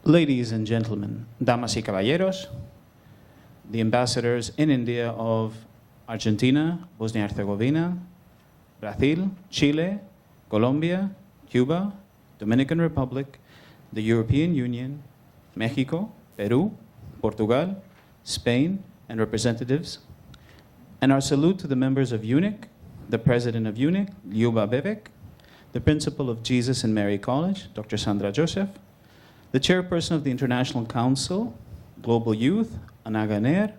Ladies and gentlemen, damas y caballeros, the ambassadors in India of Argentina, Bosnia and Herzegovina, Brazil, Chile, Colombia, Cuba, Dominican Republic, the European Union, Mexico, Peru, Portugal, Spain, and representatives, and our salute to the members of UNIC, the president of UNIC, Ljuba Bebek, the principal of Jesus and Mary College, Dr. Sandra Joseph, the chairperson of the International Council, Global Youth, Anaga Nair,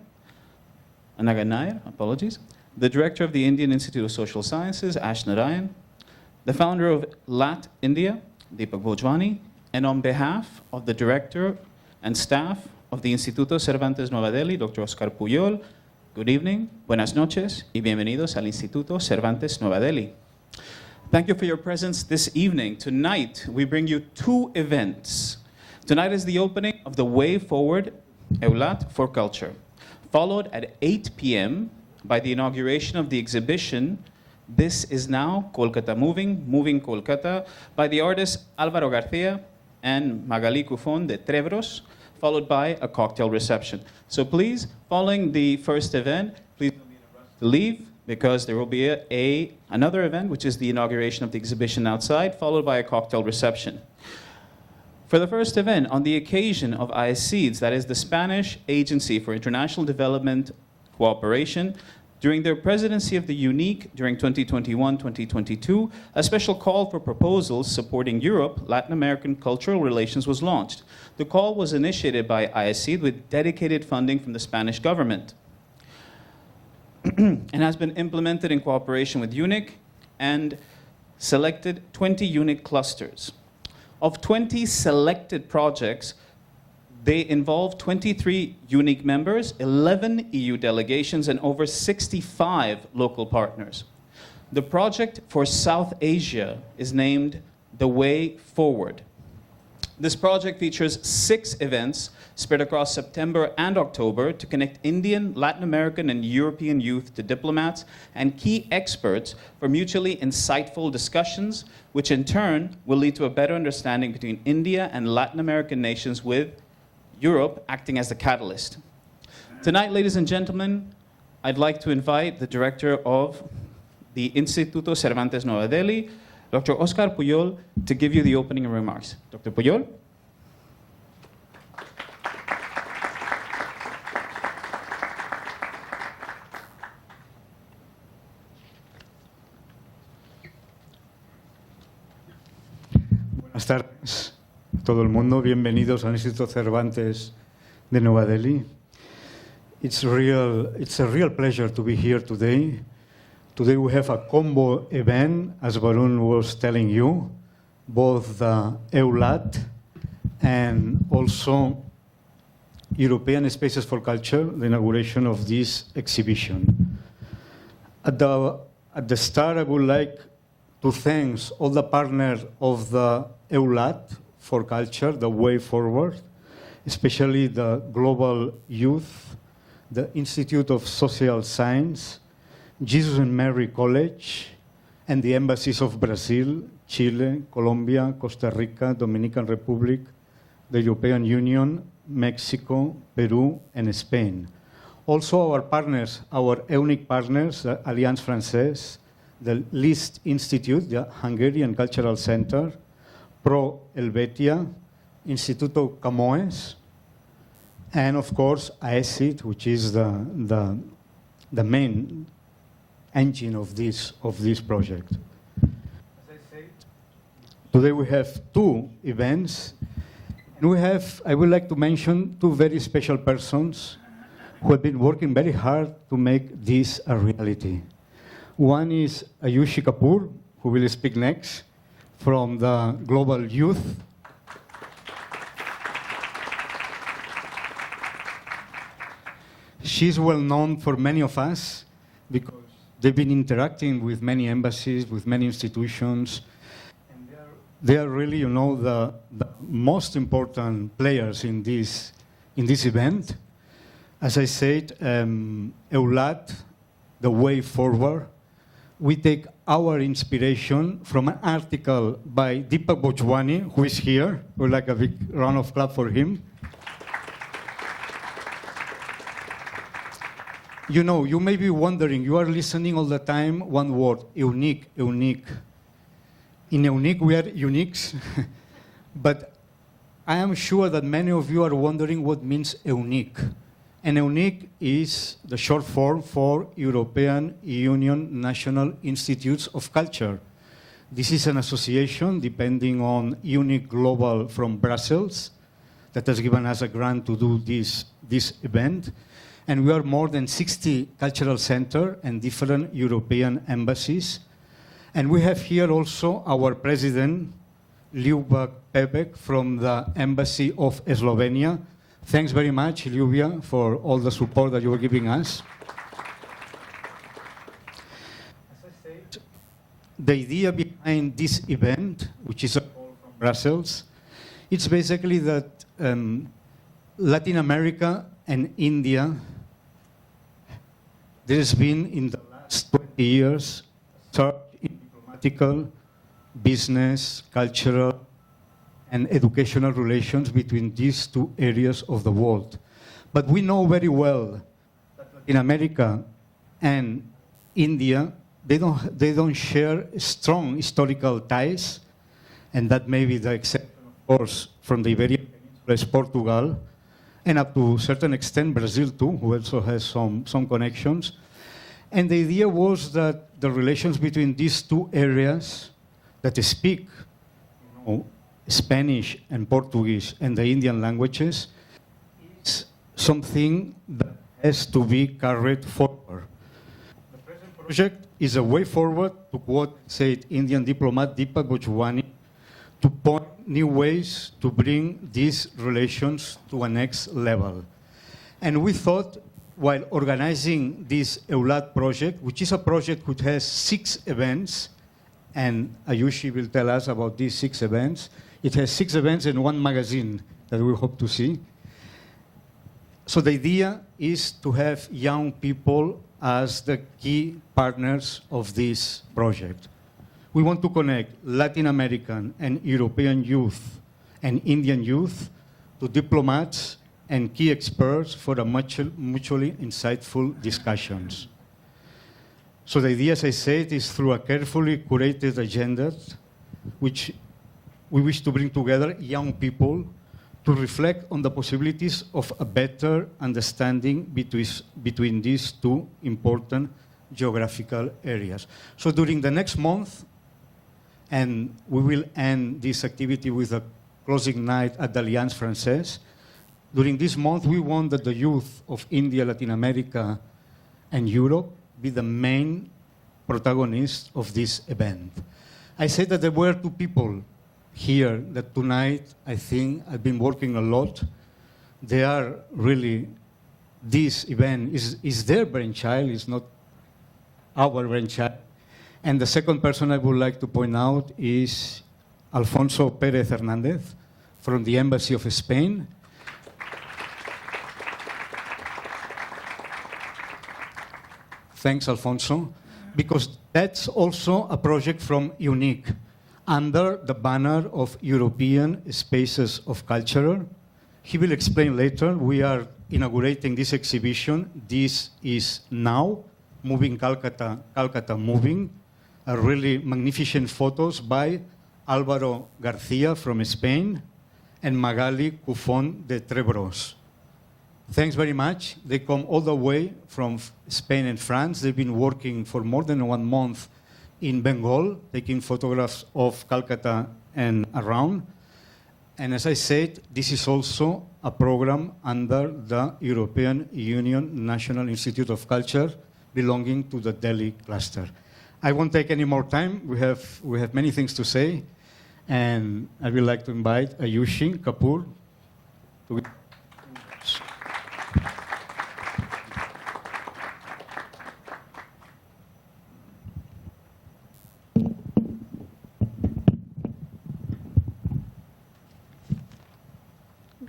the director of the Indian Institute of Social Sciences, Ash Narayan, the founder of Eulat India, Deepak Bhojwani, and on behalf of the director and staff of the Instituto Cervantes Nueva Delhi, Dr. Oscar Pujol, good evening, buenas noches, y bienvenidos al Instituto Cervantes Nueva Delhi. Thank you for your presence this evening. Tonight, we bring you two events. Tonight is the opening of the Way Forward, Eulat for Culture, followed at 8 p.m. by the inauguration of the exhibition, This is Now Kolkata Moving, Moving Kolkata, by the artists Álvaro García and Magali Cufón de Trevros, followed by a cocktail reception. So please, following the first event, please don't be in a rush to leave, because there will be another event, which is the inauguration of the exhibition outside, followed by a cocktail reception. For the first event, on the occasion of AECIDS, that is the Spanish Agency for International Development Cooperation, during their presidency of the UNIC during 2021-2022, a special call for proposals supporting Europe, Latin American cultural relations was launched. The call was initiated by AECID with dedicated funding from the Spanish government and has been implemented in cooperation with UNIC and selected 20 UNIC clusters. Of 20 selected projects, they involve 23 UNIC members, 11 EU delegations, and over 65 local partners. The project for South Asia is named The Way Forward. This project features 6 events spread across September and October to connect Indian, Latin American, and European youth to diplomats and key experts for mutually insightful discussions, which in turn will lead to a better understanding between India and Latin American nations, with Europe acting as the catalyst. Tonight, ladies and gentlemen, I'd like to invite the director of the Instituto Cervantes Nueva Delhi, Dr. Oscar Pujol, to give you the opening remarks. Dr. Pujol? Buenas tardes a todo el mundo. Bienvenidos al Instituto Cervantes de Nueva Delhi. It's a real pleasure to be here today. Today we have a combo event, as Varun was telling you, both the Eulat and also European Spaces for Culture, the inauguration of this exhibition. At the start, I would like to thank all the partners of the Eulat for Culture, the Way Forward, especially the Global Youth, the Institute of Social Science, Jesus and Mary College, and the embassies of Brazil, Chile, Colombia, Costa Rica, Dominican Republic, the European Union, Mexico, Peru, and Spain. Also our partners, our EUNIC partners, the Alliance Française, the Liszt Institute, the Hungarian Cultural Center, Pro Helvetia, Instituto Camões, and of course AECID, which is the main engine of this project. As I said, today we have 2 events, and I would like to mention 2 very special persons who have been working very hard to make this a reality. One is Ayushi Kapoor, who will speak next, from the Global Youth. She's well known for many of us because they've been interacting with many embassies, with many institutions. And they are really, the most important players in this event. As I said, Eulat, The Way Forward, we take our inspiration from an article by Deepak Bhojwani, who is here. We'd like a big round of applause for him. You know, you may be wondering, you are listening all the time, one word, unique, unique. In unique, we are uniques, but I am sure that many of you are wondering what means unique. And unique is the short form for European Union National Institutes of Culture. This is an association depending on Unique Global from Brussels that has given us a grant to do this event. And we are more than 60 cultural centers and different European embassies. And we have here also our president, Ljubak Pebek, from the Embassy of Slovenia. Thanks very much, Ljubia, for all the support that you are giving us. As I said, the idea behind this event, which is a call from Brussels, it's basically that Latin America and India, there has been in the last 20 years surge in diplomatical, business, cultural, and educational relations between these two areas of the world. But we know very well that Latin America and India, they don't share strong historical ties, and that may be the exception, of course, from the Iberian Peninsula is Portugal, and up to a certain extent Brazil too, who also has some connections. And the idea was that the relations between these two areas that speak Spanish and Portuguese and the Indian languages is something that has to be carried forward. The present project is a way forward, to quote, said Indian diplomat Deepak Bhojwani, to point new ways to bring these relations to a next level. And we thought, while organizing this Eulat project, which is a project which has 6 events, and Ayushi will tell us about these 6 events. It has 6 events and 1 magazine that we hope to see. So the idea is to have young people as the key partners of this project. We want to connect Latin American and European youth and Indian youth to diplomats and key experts for a mutually insightful discussions. So the idea, as I said, is through a carefully curated agenda, which we wish to bring together young people to reflect on the possibilities of a better understanding between these two important geographical areas. So during the next month, and we will end this activity with a closing night at the Alliance Française, during this month we want that the youth of India, Latin America, and Europe be the main protagonists of this event. I said that there were 2 people here that tonight, I think, have been working a lot. They are really, this event is their brainchild, it's not our brainchild. And the second person I would like to point out is Alfonso Pérez Hernández from the Embassy of Spain. Thanks, Alfonso, because that's also a project from UNIC, under the banner of European Spaces of Culture. He will explain later. We are inaugurating this exhibition. This is Now, Moving Calcutta, Calcutta Moving, a really magnificent photos by Álvaro García from Spain and Magali Cufón de Trebros. Thanks very much. They come all the way from Spain and France. They've been working for more than 1 month in Bengal, taking photographs of Calcutta and around. And as I said, this is also a program under the European Union National Institute of Culture belonging to the Delhi cluster. I won't take any more time. We have many things to say. And I would like to invite Ayushi Kapoor to...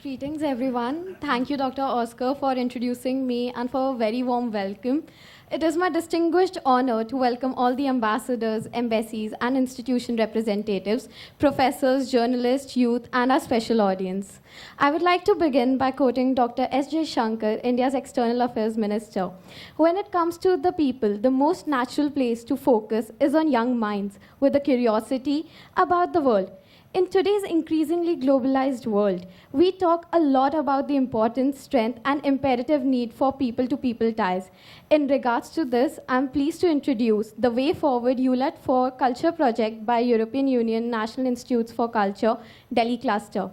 Greetings, everyone. Thank you, Dr. Oscar, for introducing me and for a very warm welcome. It is my distinguished honor to welcome all the ambassadors, embassies, and institution representatives, professors, journalists, youth, and our special audience. I would like to begin by quoting Dr. S.J. Shankar, India's External Affairs Minister. When it comes to the people, the most natural place to focus is on young minds with a curiosity about the world. In today's increasingly globalized world, we talk a lot about the importance, strength, and imperative need for people-to-people ties. In regards to this, I'm pleased to introduce the Way Forward Eulat for Culture project by European Union National Institutes for Culture, Delhi Cluster.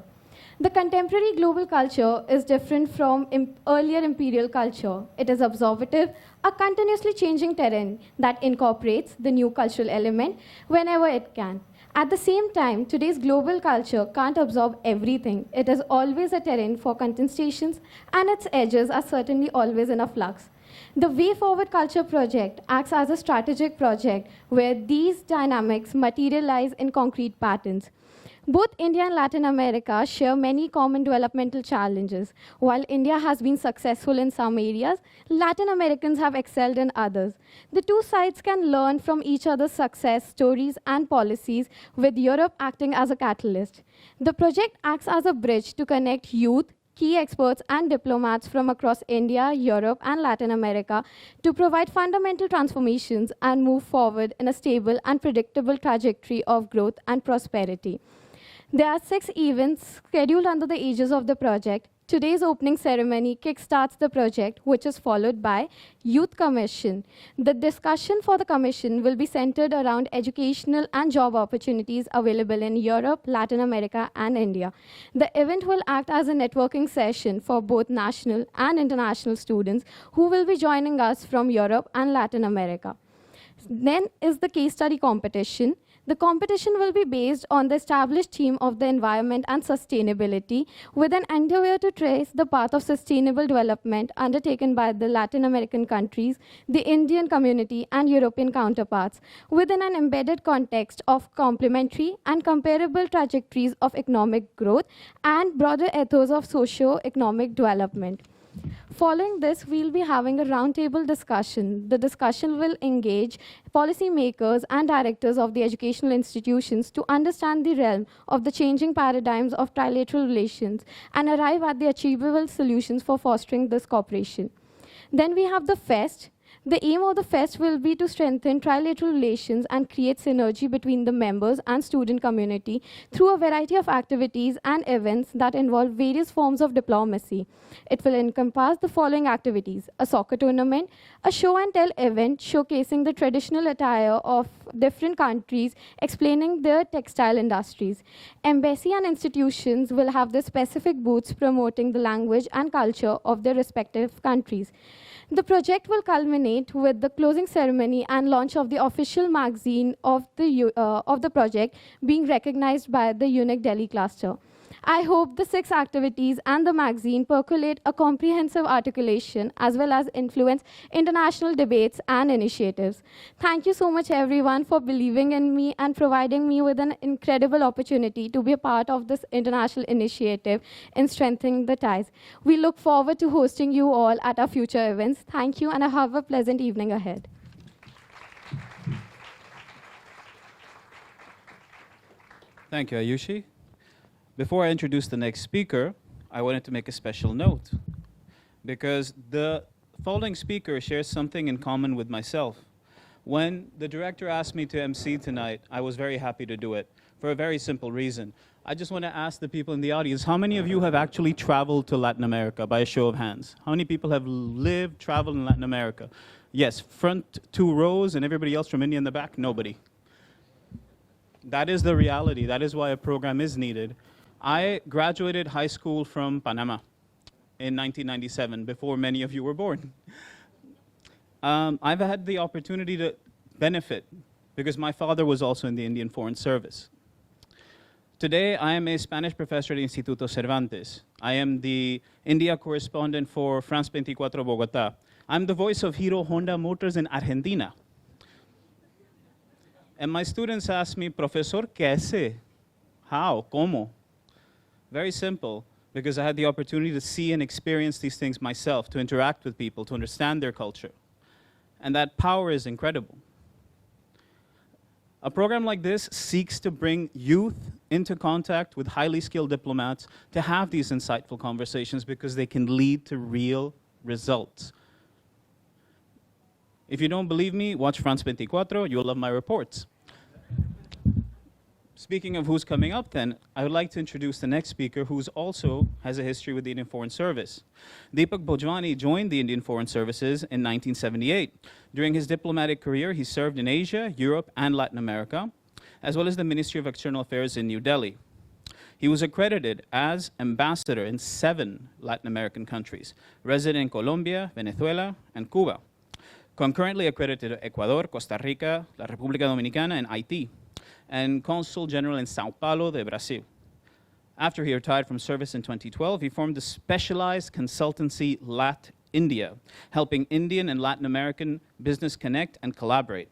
The contemporary global culture is different from earlier imperial culture. It is observative, a continuously changing terrain that incorporates the new cultural element whenever it can. At the same time, today's global culture can't absorb everything. It is always a terrain for contestations, and its edges are certainly always in a flux. The Way Forward Culture project acts as a strategic project where these dynamics materialize in concrete patterns. Both India and Latin America share many common developmental challenges. While India has been successful in some areas, Latin Americans have excelled in others. The two sides can learn from each other's success stories and policies, with Europe acting as a catalyst. The project acts as a bridge to connect youth, key experts and diplomats from across India, Europe, and Latin America to provide fundamental transformations and move forward in a stable and predictable trajectory of growth and prosperity. There are 6 events scheduled under the aegis of the project. Today's opening ceremony kickstarts the project, which is followed by Youth Commission. The discussion for the commission will be centered around educational and job opportunities available in Europe, Latin America, and India. The event will act as a networking session for both national and international students who will be joining us from Europe and Latin America. Then is the case study competition. The competition will be based on the established theme of the environment and sustainability, with an endeavor to trace the path of sustainable development undertaken by the Latin American countries, the Indian community, and European counterparts, within an embedded context of complementary and comparable trajectories of economic growth and broader ethos of socio-economic development. Following this, we'll be having a roundtable discussion. The discussion will engage policymakers and directors of the educational institutions to understand the realm of the changing paradigms of trilateral relations and arrive at the achievable solutions for fostering this cooperation. Then we have the fest. The aim of the fest will be to strengthen trilateral relations and create synergy between the members and student community through a variety of activities and events that involve various forms of diplomacy. It will encompass the following activities: a soccer tournament, a show and tell event showcasing the traditional attire of different countries, explaining their textile industries. Embassy and institutions will have their specific booths promoting the language and culture of their respective countries. The project will culminate with the closing ceremony and launch of the official magazine of the project being recognized by the UNIC Delhi cluster. I hope the 6 activities and the magazine percolate a comprehensive articulation as well as influence international debates and initiatives. Thank you so much, everyone, for believing in me and providing me with an incredible opportunity to be a part of this international initiative in strengthening the ties. We look forward to hosting you all at our future events. Thank you, and have a pleasant evening ahead. Thank you, Ayushi. Before I introduce the next speaker, I wanted to make a special note, because the following speaker shares something in common with myself. When the director asked me to MC tonight, I was very happy to do it for a very simple reason. I just want to ask the people in the audience, how many of you have actually traveled to Latin America, by a show of hands? How many people have lived, traveled in Latin America? Yes, front 2 rows, and everybody else from India in the back? Nobody. That is the reality. That is why a program is needed. I graduated high school from Panama in 1997, before many of you were born. I've had the opportunity to benefit because my father was also in the Indian Foreign Service. Today, I am a Spanish professor at Instituto Cervantes. I am the India correspondent for France 24 Bogotá. I'm the voice of Hero Honda Motors in Argentina. And my students ask me, Profesor, ¿qué hace? How? ¿Cómo? Very simple. because I had the opportunity to see and experience these things myself, to interact with people, to understand their culture. And that power is incredible. A program like this seeks to bring youth into contact with highly skilled diplomats to have these insightful conversations because they can lead to real results. If you don't believe me, watch France 24, you'll love my reports. Speaking of who's coming up then, I would like to introduce the next speaker who also has a history with the Indian Foreign Service. Deepak Bhojwani joined the Indian Foreign Services in 1978. During his diplomatic career, he served in Asia, Europe, and Latin America, as well as the Ministry of External Affairs in New Delhi. He was accredited as ambassador in 7 Latin American countries, resident in Colombia, Venezuela, and Cuba. Concurrently accredited to Ecuador, Costa Rica, La República Dominicana, and Haiti, and Consul General in Sao Paulo de Brazil. After he retired from service in 2012, he formed the specialized consultancy Eulat India, helping Indian and Latin American business connect and collaborate,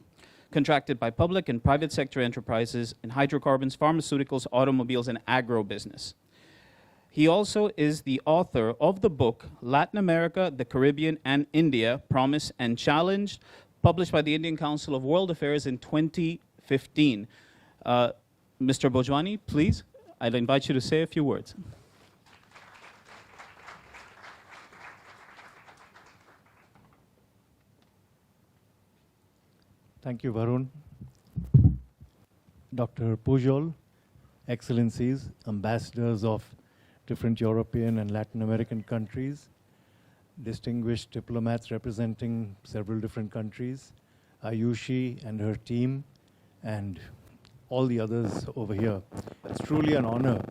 contracted by public and private sector enterprises in hydrocarbons, pharmaceuticals, automobiles, and agro-business. He also is the author of the book Latin America, the Caribbean, and India, Promise and Challenge, published by the Indian Council of World Affairs in 2015. Mr. Bhojwani, please, I'd invite you to say a few words. Thank you, Varun. Dr. Pujol, Excellencies, ambassadors of different European and Latin American countries, distinguished diplomats representing several different countries, Ayushi and her team, and all the others over here. It's truly an honor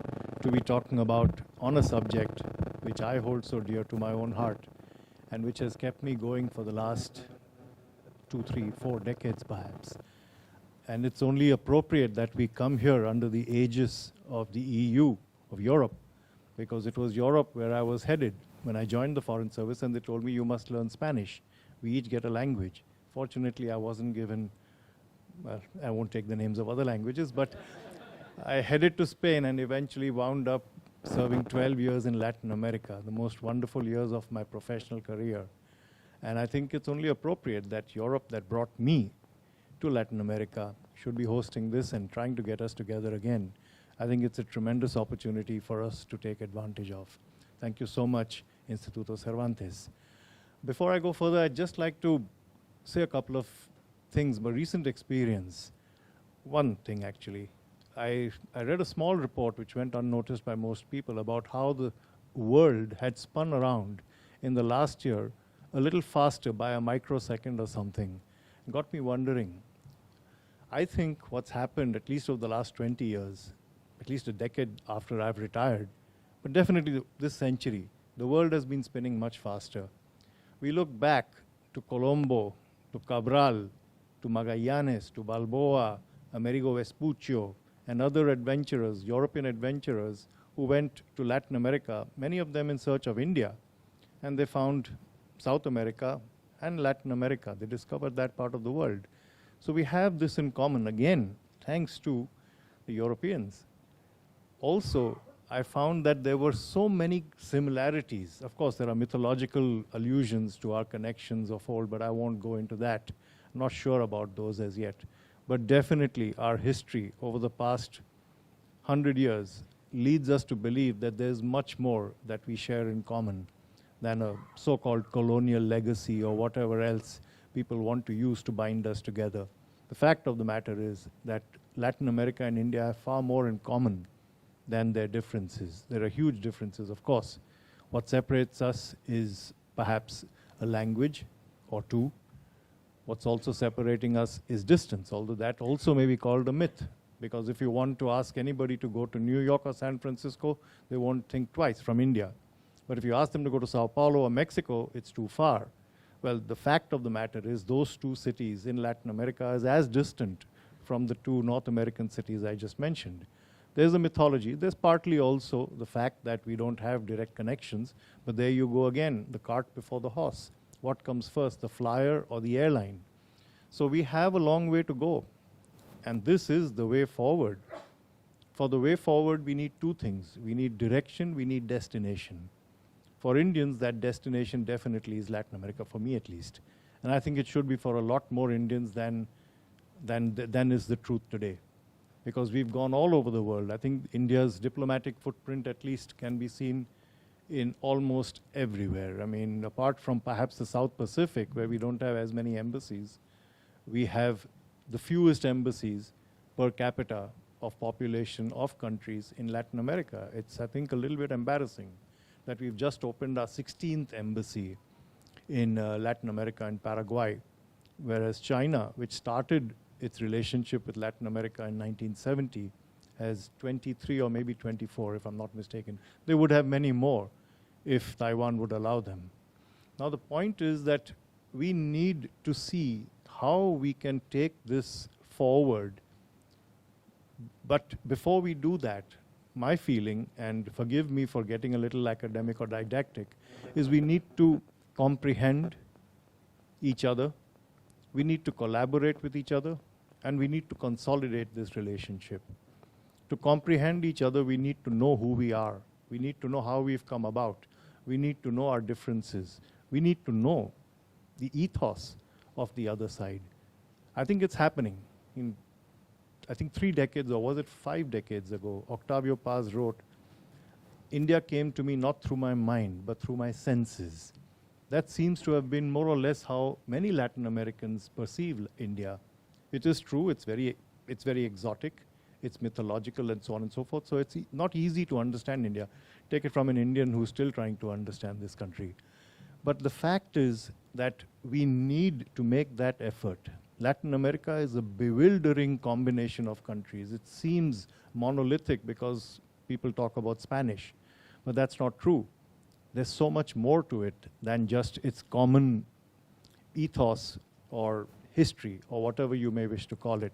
to be talking about on a subject which I hold so dear to my own heart and which has kept me going for the last 2, 3, 4 decades perhaps. And it's only appropriate that we come here under the aegis of the EU, of Europe, because it was Europe where I was headed when I joined the Foreign Service, and they told me you must learn Spanish. We each get a language. Fortunately, I wasn't given, well, I won't take the names of other languages, but I headed to Spain and eventually wound up serving 12 years in Latin America, the most wonderful years of my professional career. And I think it's only appropriate that Europe, that brought me to Latin America, should be hosting this and trying to get us together again. I think it's a tremendous opportunity for us to take advantage of. Thank you so much, Instituto Cervantes. Before I go further, I'd just like to say a couple of things, my recent experience. One thing, actually. I read a small report which went unnoticed by most people about how the world had spun around in the last year a little faster by a microsecond or something. It got me wondering. I think what's happened, at least over the last 20 years, at least a decade after I've retired, but definitely this century, the world has been spinning much faster. We look back to Colombo, to Cabral, to Magallanes, to Balboa, Amerigo Vespuccio, and other adventurers, European adventurers, who went to Latin America, many of them in search of India, and they found South America and Latin America. They discovered that part of the world. So we have this in common, again, thanks to the Europeans. Also, I found that there were so many similarities. Of course, there are mythological allusions to our connections of old, but I won't go into that. I'm not sure about those as yet. But definitely our history over the past 100 years leads us to believe that there's much more that we share in common than a so-called colonial legacy or whatever else people want to use to bind us together. The fact of the matter is that Latin America and India have far more in common than their differences. There are huge differences, of course. What separates us is perhaps a language or two. What's also separating us is distance, although that also may be called a myth, because if you want to ask anybody to go to New York or San Francisco, they won't think twice from India. But if you ask them to go to Sao Paulo or Mexico, it's too far. Well, the fact of the matter is those two cities in Latin America is as distant from the two North American cities I just mentioned. There's a mythology. There's partly also the fact that we don't have direct connections, but there you go again, the cart before the horse. What comes first, the flyer or the airline? So we have a long way to go, and this is the way forward. for the way forward, we need two things. We need direction, we need destination. For Indians, that destination definitely is Latin America, for me at least. And I think it should be for a lot more Indians than is the truth today. Because we've gone all over the world. I think India's diplomatic footprint at least can be seen in almost everywhere. I mean, apart from perhaps the South Pacific, where we don't have as many embassies, we have the fewest embassies per capita of population of countries in Latin America. It's, I think, a little bit embarrassing that we've just opened our 16th embassy in Latin America, in Paraguay, whereas China, which started its relationship with Latin America in 1970, has 23 or maybe 24, if I'm not mistaken. They would have many more if Taiwan would allow them. Now the point is that we need to see how we can take this forward. But before we do that, my feeling, and forgive me for getting a little academic or didactic, is we need to comprehend each other, we need to collaborate with each other, and we need to consolidate this relationship. To comprehend each other, we need to know who we are. We need to know how we've come about. We need to know our differences. We need to know the ethos of the other side. I think it's happening. I think 3 decades, or was it 5 decades ago, Octavio Paz wrote, "India came to me not through my mind, but through my senses." That seems to have been more or less how many Latin Americans perceive India. It is true, it's very exotic, it's mythological and so on and so forth, so it's not easy to understand India. Take it from an Indian who's still trying to understand this country. But the fact is that we need to make that effort. Latin America is a bewildering combination of countries. It seems monolithic because people talk about Spanish, but that's not true. There's so much more to it than just its common ethos or history or whatever you may wish to call it.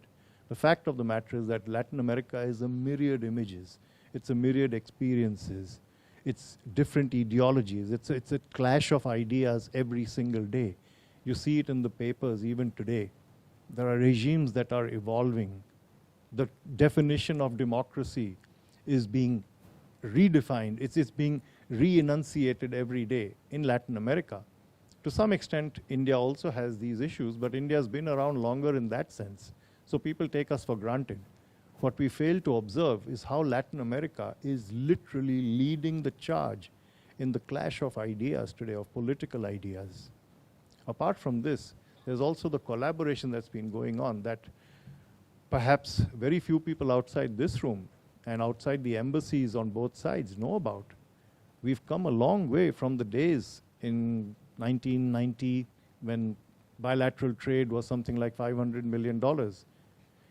The fact of the matter is that Latin America is a myriad images. It's a myriad experiences. It's different ideologies. It's a clash of ideas every single day. You see it in the papers even today. There are regimes that are evolving. The definition of democracy is being redefined. It's being re-enunciated every day in Latin America. To some extent, India also has these issues, but India's been around longer in that sense. So people take us for granted. What we fail to observe is how Latin America is literally leading the charge in the clash of ideas today, of political ideas. Apart from this, there's also the collaboration that's been going on that perhaps very few people outside this room and outside the embassies on both sides know about. We've come a long way from the days in 1990 when bilateral trade was something like $500 million.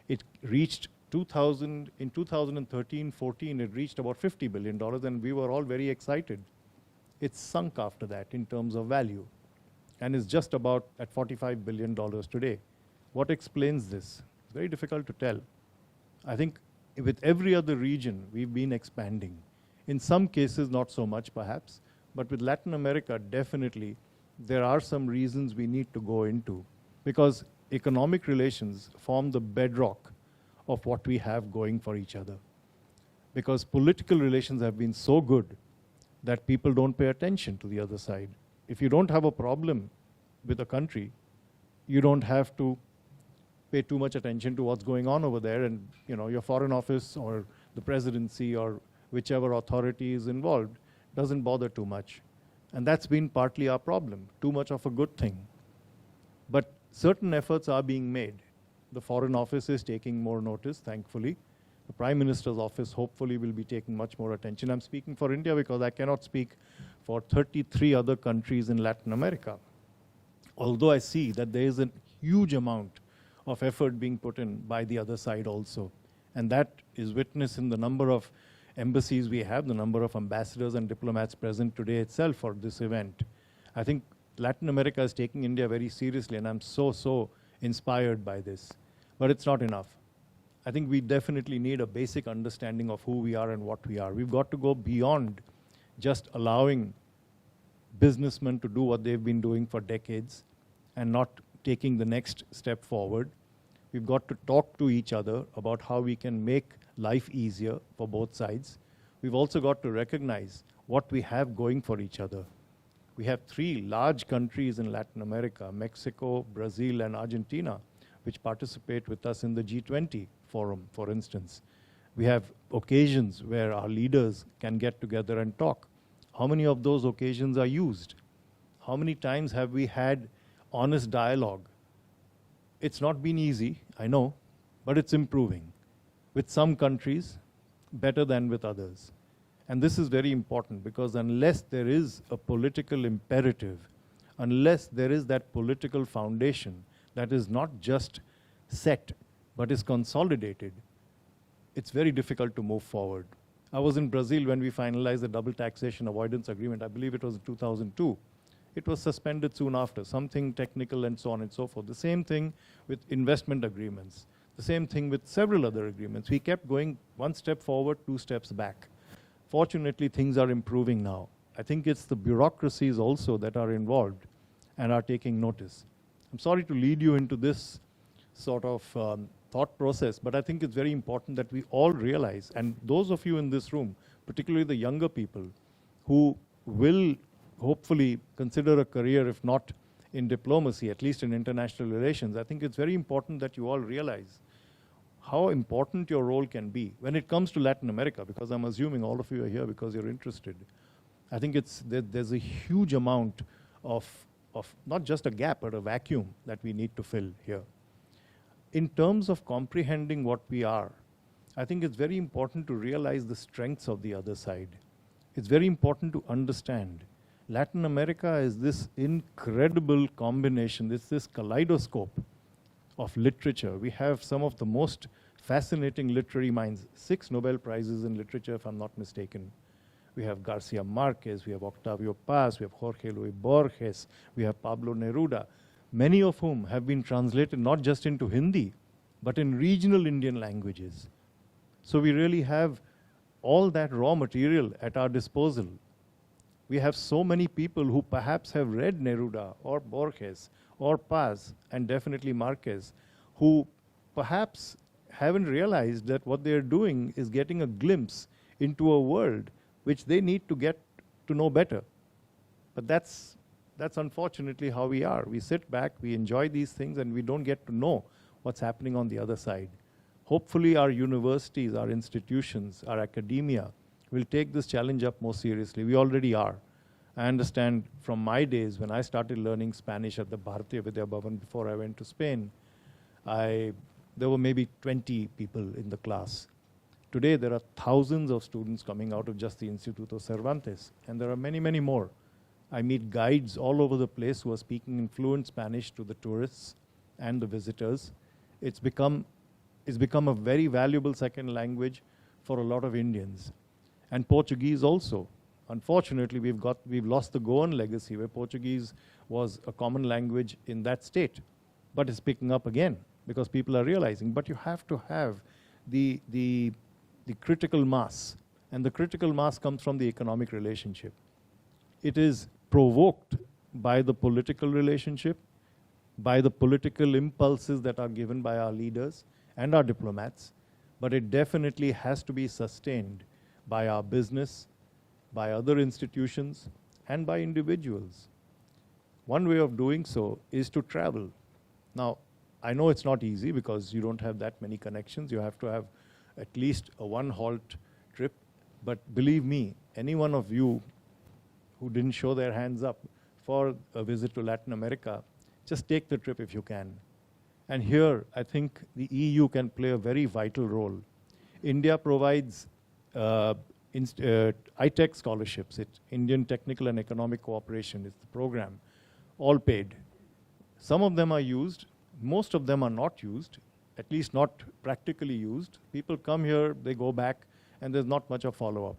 It reached in 2013-14, it reached about $50 billion, and we were all very excited. It's sunk after that in terms of value, and is just about at $45 billion today. What explains this? It's very difficult to tell. I think with every other region, we've been expanding. In some cases, not so much perhaps, but with Latin America, definitely, there are some reasons we need to go into, because economic relations form the bedrock of what we have going for each other. Because political relations have been so good that people don't pay attention to the other side. If you don't have a problem with a country, you don't have to pay too much attention to what's going on over there, and your foreign office or the presidency or whichever authority is involved doesn't bother too much. And that's been partly our problem, too much of a good thing. But certain efforts are being made. The Foreign Office is taking more notice, thankfully. The Prime Minister's office hopefully will be taking much more attention. I'm speaking for India because I cannot speak for 33 other countries in Latin America. Although I see that there is a huge amount of effort being put in by the other side also. And that is witnessed in the number of embassies we have, the number of ambassadors and diplomats present today itself for this event. I think Latin America is taking India very seriously, and I'm so inspired by this. But it's not enough. I think we definitely need a basic understanding of who we are and what we are. We've got to go beyond just allowing businessmen to do what they've been doing for decades and not taking the next step forward. We've got to talk to each other about how we can make life easier for both sides. We've also got to recognize what we have going for each other. We have 3 large countries in Latin America, Mexico, Brazil, and Argentina, which participate with us in the G20 forum, for instance. We have occasions where our leaders can get together and talk. How many of those occasions are used? How many times have we had honest dialogue? It's not been easy, I know, but it's improving. With some countries, better than with others. And this is very important because unless there is a political imperative, unless there is that political foundation that is not just set, but is consolidated, it's very difficult to move forward. I was in Brazil when we finalized the double taxation avoidance agreement. I believe it was in 2002. It was suspended soon after, something technical and so on and so forth. The same thing with investment agreements. The same thing with several other agreements. We kept going 1 step forward, 2 steps back. Fortunately, things are improving now. I think it's the bureaucracies also that are involved and are taking notice. I'm sorry to lead you into this sort of thought process, but I think it's very important that we all realize, and those of you in this room, particularly the younger people, who will hopefully consider a career, if not in diplomacy, at least in international relations, I think it's very important that you all realize how important your role can be when it comes to Latin America, because I'm assuming all of you are here because you're interested. I think there's a huge amount of not just a gap, but a vacuum that we need to fill here. In terms of comprehending what we are, I think it's very important to realize the strengths of the other side. It's very important to understand Latin America is this incredible combination, it's this kaleidoscope of literature. We have some of the most fascinating literary minds, 6 Nobel Prizes in literature, if I'm not mistaken. We have Garcia Marquez, we have Octavio Paz, we have Jorge Luis Borges, we have Pablo Neruda, many of whom have been translated not just into Hindi, but in regional Indian languages. So we really have all that raw material at our disposal. We have so many people who perhaps have read Neruda or Borges or Paz, and definitely Marquez, who perhaps haven't realized that what they're doing is getting a glimpse into a world which they need to get to know better. But that's unfortunately how we are. We sit back, we enjoy these things, and we don't get to know what's happening on the other side. Hopefully our universities, our institutions, our academia will take this challenge up more seriously. We already are. I understand from my days when I started learning Spanish at the Bharatiya Vidya Bhavan before I went to Spain, there were maybe 20 people in the class. Today there are thousands of students coming out of just the Instituto Cervantes, and there are many, many more. I meet guides all over the place who are speaking in fluent Spanish to the tourists and the visitors. It's become a very valuable second language for a lot of Indians. And Portuguese also. Unfortunately, we've lost the Goan legacy where Portuguese was a common language in that state. But it's picking up again because people are realizing. But you have to have the critical mass. And the critical mass comes from the economic relationship. It is provoked by the political relationship, by the political impulses that are given by our leaders and our diplomats, but it definitely has to be sustained by our business, by other institutions, and by individuals. One way of doing so is to travel. Now, I know it's not easy because you don't have that many connections. You have to have at least a 1-halt trip. But believe me, any one of you who didn't show their hands up for a visit to Latin America, just take the trip if you can. And here, I think the EU can play a very vital role. India provides ITEC scholarships. It's Indian Technical and Economic Cooperation. It's the program, all paid. Some of them are used. Most of them are not used, at least not practically used. People come here, they go back, and there's not much of follow-up.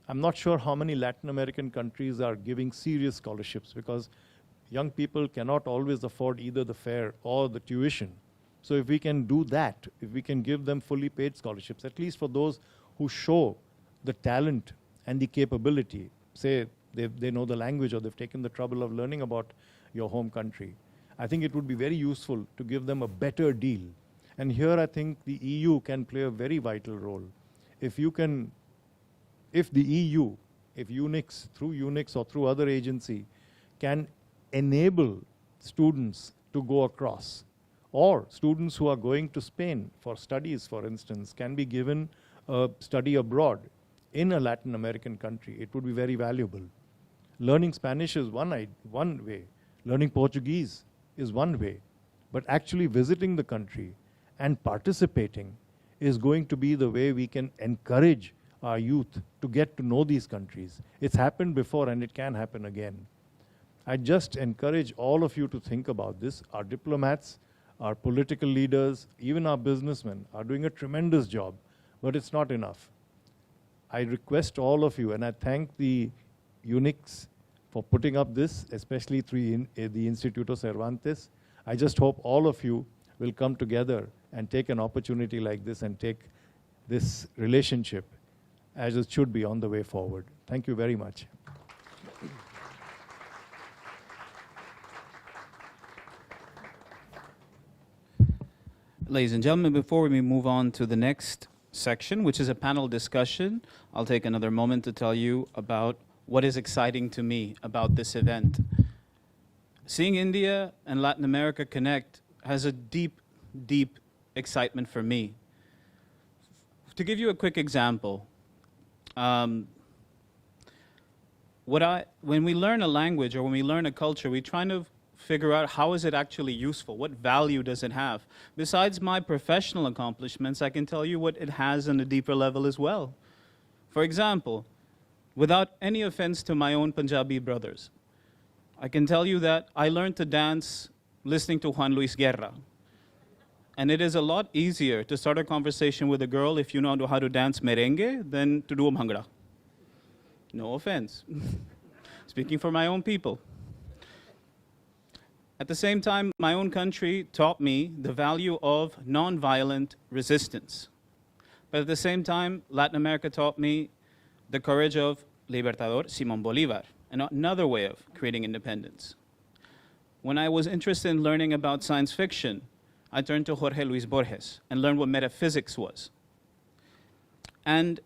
I'm not sure how many Latin American countries are giving serious scholarships because young people cannot always afford either the fare or the tuition. So if we can do that, if we can give them fully paid scholarships, at least for those who show the talent and the capability, say they know the language or they've taken the trouble of learning about your home country, I think it would be very useful to give them a better deal. And here I think the EU can play a very vital role. If the EU, if UNIX, through UNIX or through other agency, can enable students to go across, or students who are going to Spain for studies, for instance, can be given a study abroad in a Latin American country, it would be very valuable. Learning Spanish is one way. Learning Portuguese is one way. But actually visiting the country and participating is going to be the way we can encourage our youth to get to know these countries. It's happened before and it can happen again. I just encourage all of you to think about this. Our diplomats, our political leaders, even our businessmen are doing a tremendous job, but it's not enough. I request all of you, and I thank the UNIX for putting up this, especially through the Instituto Cervantes. I just hope all of you will come together and take an opportunity like this and take this relationship as it should be on the way forward. Thank you very much. Ladies and gentlemen, before we move on to the next section, which is a panel discussion, I'll take another moment to tell you about what is exciting to me about this event. Seeing India and Latin America connect has a deep, deep excitement for me. To give you a quick example, when we learn a language or when we learn a culture, we try to figure out how is it actually useful, what value does it have. Besides my professional accomplishments, I can tell you what it has on a deeper level as well. For example, without any offense to my own Punjabi brothers, I can tell you that I learned to dance listening to Juan Luis Guerra. And it is a lot easier to start a conversation with a girl if you know how to dance merengue than to do a bhangra. No offense. Speaking for my own people. At the same time, my own country taught me the value of nonviolent resistance. But at the same time, Latin America taught me the courage of Libertador Simón Bolívar, and another way of creating independence. When I was interested in learning about science fiction, I turned to Jorge Luis Borges and learned what metaphysics was. And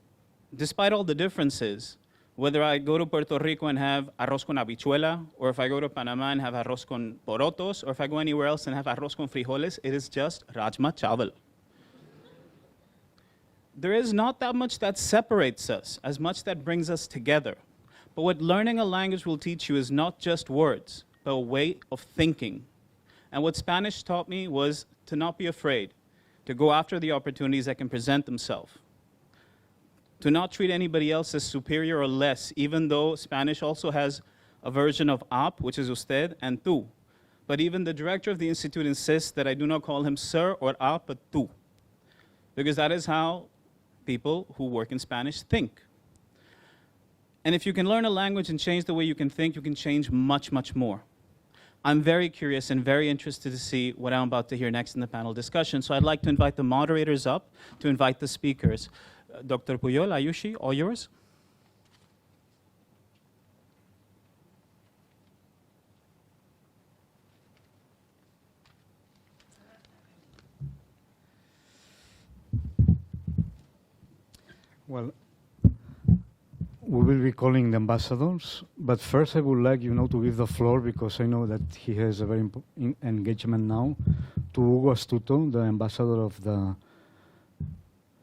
despite all the differences, whether I go to Puerto Rico and have arroz con habichuela, or if I go to Panama and have arroz con porotos, or if I go anywhere else and have arroz con frijoles, it is just rajma chawal. There is not that much that separates us, as much that brings us together. But what learning a language will teach you is not just words, but a way of thinking. And what Spanish taught me was to not be afraid, to go after the opportunities that can present themselves. To not treat anybody else as superior or less, even though Spanish also has a version of ap, which is usted, and tú. But even the director of the institute insists that I do not call him sir or ap, but tú. Because that is how people who work in Spanish think. And if you can learn a language and change the way you can think, you can change much, much more. I'm very curious and very interested to see what I'm about to hear next in the panel discussion. So I'd like to invite the moderators up to invite the speakers. Dr. Puyol, Ayushi, all yours. Well, we will be calling the ambassadors, but first I would like, to give the floor, because I know that he has a very important engagement now, to Hugo Astuto, the ambassador of the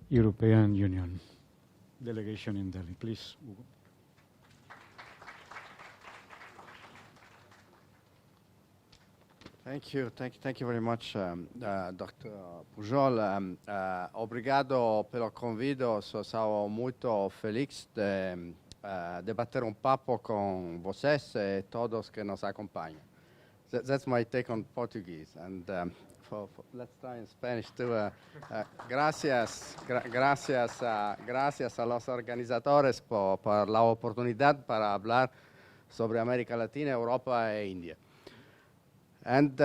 European Union delegation in Delhi. Please, Hugo. Thank you very much, Dr. Pujol. Obrigado pelo convite. Sou muito feliz de debater papo com vocês e todos que nos acompanham. That's my take on Portuguese, and let's try in Spanish too. Gracias a los organizadores por la oportunidad para hablar sobre América Latina, Europa e India. And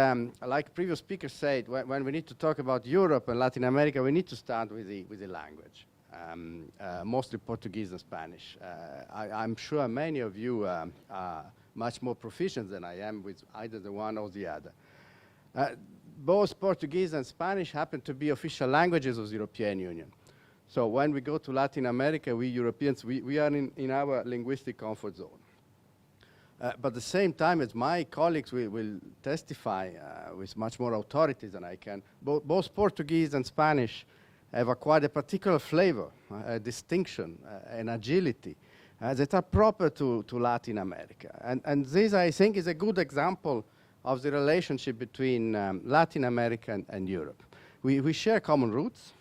like previous speakers said, when we need to talk about Europe and Latin America, we need to start with the language, mostly Portuguese and Spanish. I'm sure many of you are much more proficient than I am with either the one or the other. Both Portuguese and Spanish happen to be official languages of the European Union. So when we go to Latin America, we Europeans, we are in our linguistic comfort zone. But at the same time, as my colleagues will testify with much more authority than I can, both Portuguese and Spanish have acquired a particular flavor, a distinction, an agility that are proper to Latin America. And this, I think, is a good example of the relationship between Latin America and Europe. We share common roots,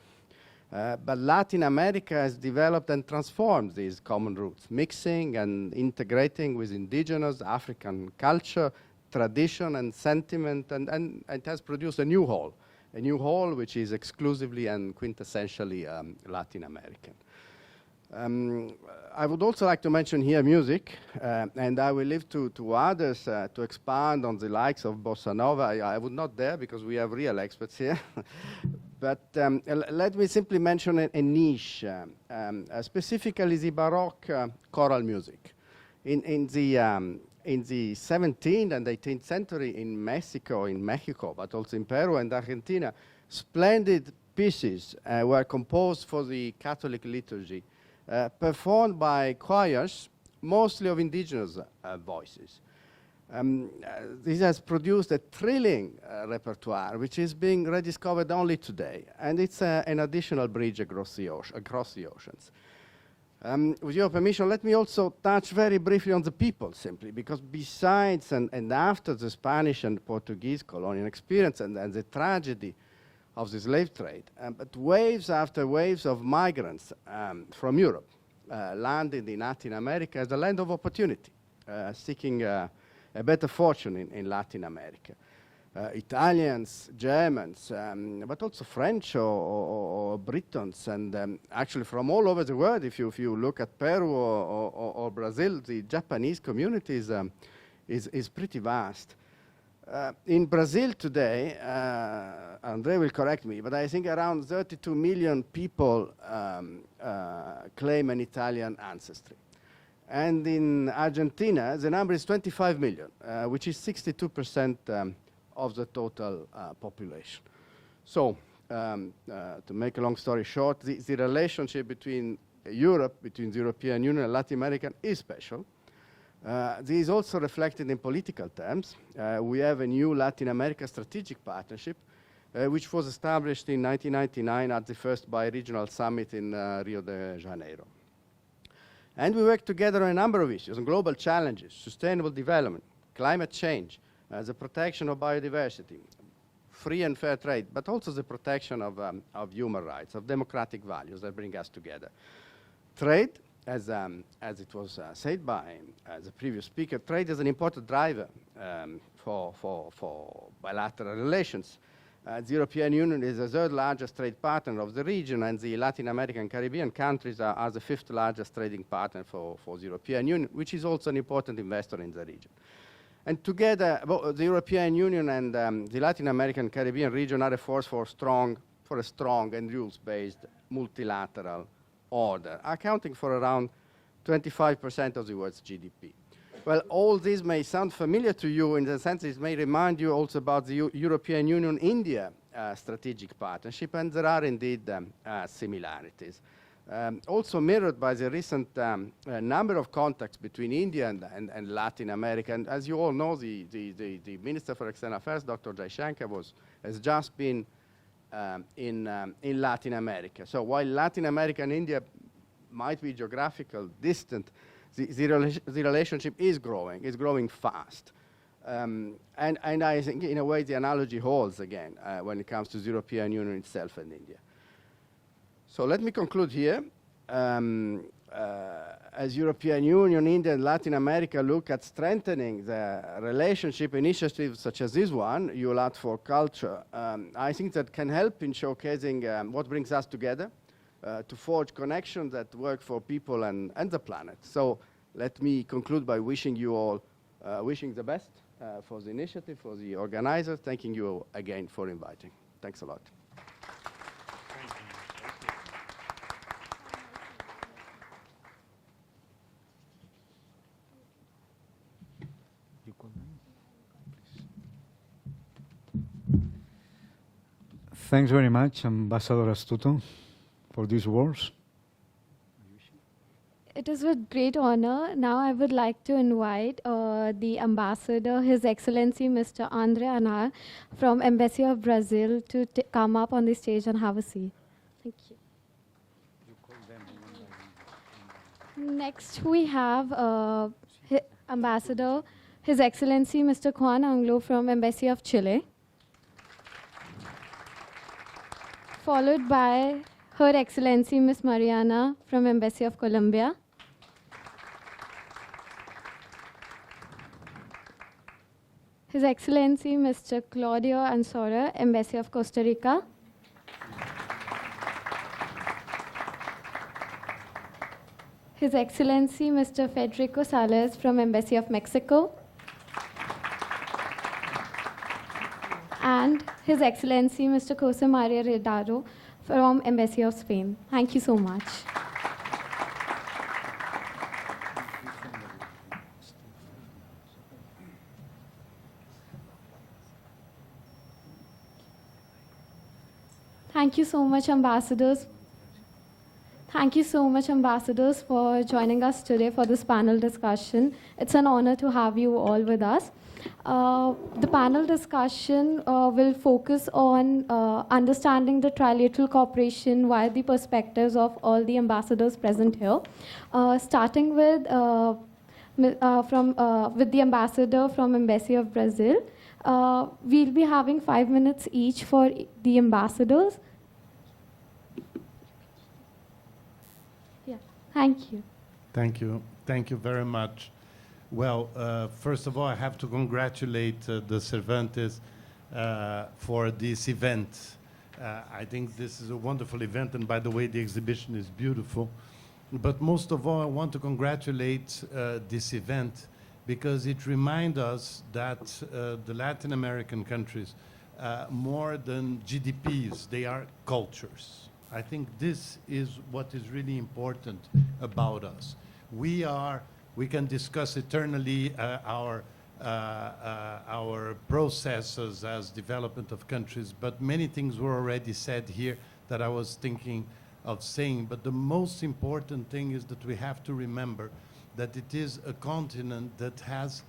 but Latin America has developed and transformed these common roots, mixing and integrating with indigenous African culture, tradition, and sentiment, and it has produced a new whole which is exclusively and quintessentially Latin American. I would also like to mention here music, and I will leave to others to expand on the likes of Bossa Nova. I would not dare because we have real experts here. But let me simply mention a niche, specifically the Baroque choral music. In the 17th and 18th century in Mexico, but also in Peru and Argentina, splendid pieces were composed for the Catholic liturgy, performed by choirs, mostly of indigenous voices. This has produced a thrilling repertoire, which is being rediscovered only today, and it's an additional bridge across the oceans. With your permission, let me also touch very briefly on the people, simply, because besides and after the Spanish and Portuguese colonial experience and the tragedy of the slave trade, but waves after waves of migrants from Europe landed in Latin America as a land of opportunity, seeking a better fortune in Latin America. Italians, Germans, but also French or Britons, and actually from all over the world. If you look at Peru or Brazil, the Japanese community is pretty vast. In Brazil today, Andre will correct me, but I think around 32 million people claim an Italian ancestry. And in Argentina, the number is 25 million, which is 62% of the total population. So, to make a long story short, the relationship between Europe, between the European Union and Latin America is special. This is also reflected in political terms. We have a new Latin America strategic partnership, which was established in 1999 at the first bi-regional summit in Rio de Janeiro. And we work together on a number of issues, on global challenges, sustainable development, climate change, the protection of biodiversity, free and fair trade, but also the protection of human rights, of democratic values that bring us together. Trade, as it was said by the previous speaker, trade is an important driver for bilateral relations. The European Union is the third largest trade partner of the region, and the Latin American Caribbean countries are the fifth largest trading partner for the European Union, which is also an important investor in the region. And together, the European Union and the Latin American Caribbean region are a force for a strong and rules-based multilateral order, accounting for around 25% of the world's GDP. Well, all this may sound familiar to you in the sense it may remind you also about the European Union-India strategic partnership, and there are indeed similarities. Also mirrored by the recent number of contacts between India and Latin America. And as you all know, the Minister for External Affairs, Dr. Jaishankar, has just been in Latin America. So while Latin America and India might be geographically distant, the relationship is growing fast. And I think, in a way, the analogy holds again when it comes to the European Union itself and India. So let me conclude here. As European Union, India, and Latin America look at strengthening the relationship, initiatives such as this one, Eulat for Culture, I think that can help in showcasing what brings us together, to forge connections that work for people and the planet. So let me conclude by wishing you all, wishing the best for the initiative, for the organizers, thanking you again for inviting. Thanks a lot. Thanks very much, Ambassador Astuto, for these words. It is with great honor. Now I would like to invite the ambassador, His Excellency Mr. Andre Anar from Embassy of Brazil to come up on the stage and have a seat. Thank you. Next we have Ambassador, His Excellency Mr. Juan Anglo from Embassy of Chile, followed by Her Excellency Miss Mariana from Embassy of Colombia, His Excellency Mr. Claudio Ansora, Embassy of Costa Rica, His Excellency Mr. Federico Salas from Embassy of Mexico, and His Excellency Mr. Jose Maria Redaro from Embassy of Spain. Thank you so much. Thank you so much, ambassadors. Thank you so much, ambassadors, for joining us today for this panel discussion. It's an honor to have you all with us. The panel discussion will focus on understanding the trilateral cooperation via the perspectives of all the ambassadors present here, starting with the ambassador from Embassy of Brazil. We'll be having 5 minutes each for the ambassadors. Yeah, thank you. Thank you. Thank you very much. Well, first of all, I have to congratulate the Cervantes for this event. I think this is a wonderful event, and by the way, the exhibition is beautiful. But most of all, I want to congratulate this event because it reminds us that the Latin American countries, more than GDPs, they are cultures. I think this is what is really important about us. We can discuss eternally our processes as development of countries, but many things were already said here that I was thinking of saying. But the most important thing is that we have to remember that it is a continent that has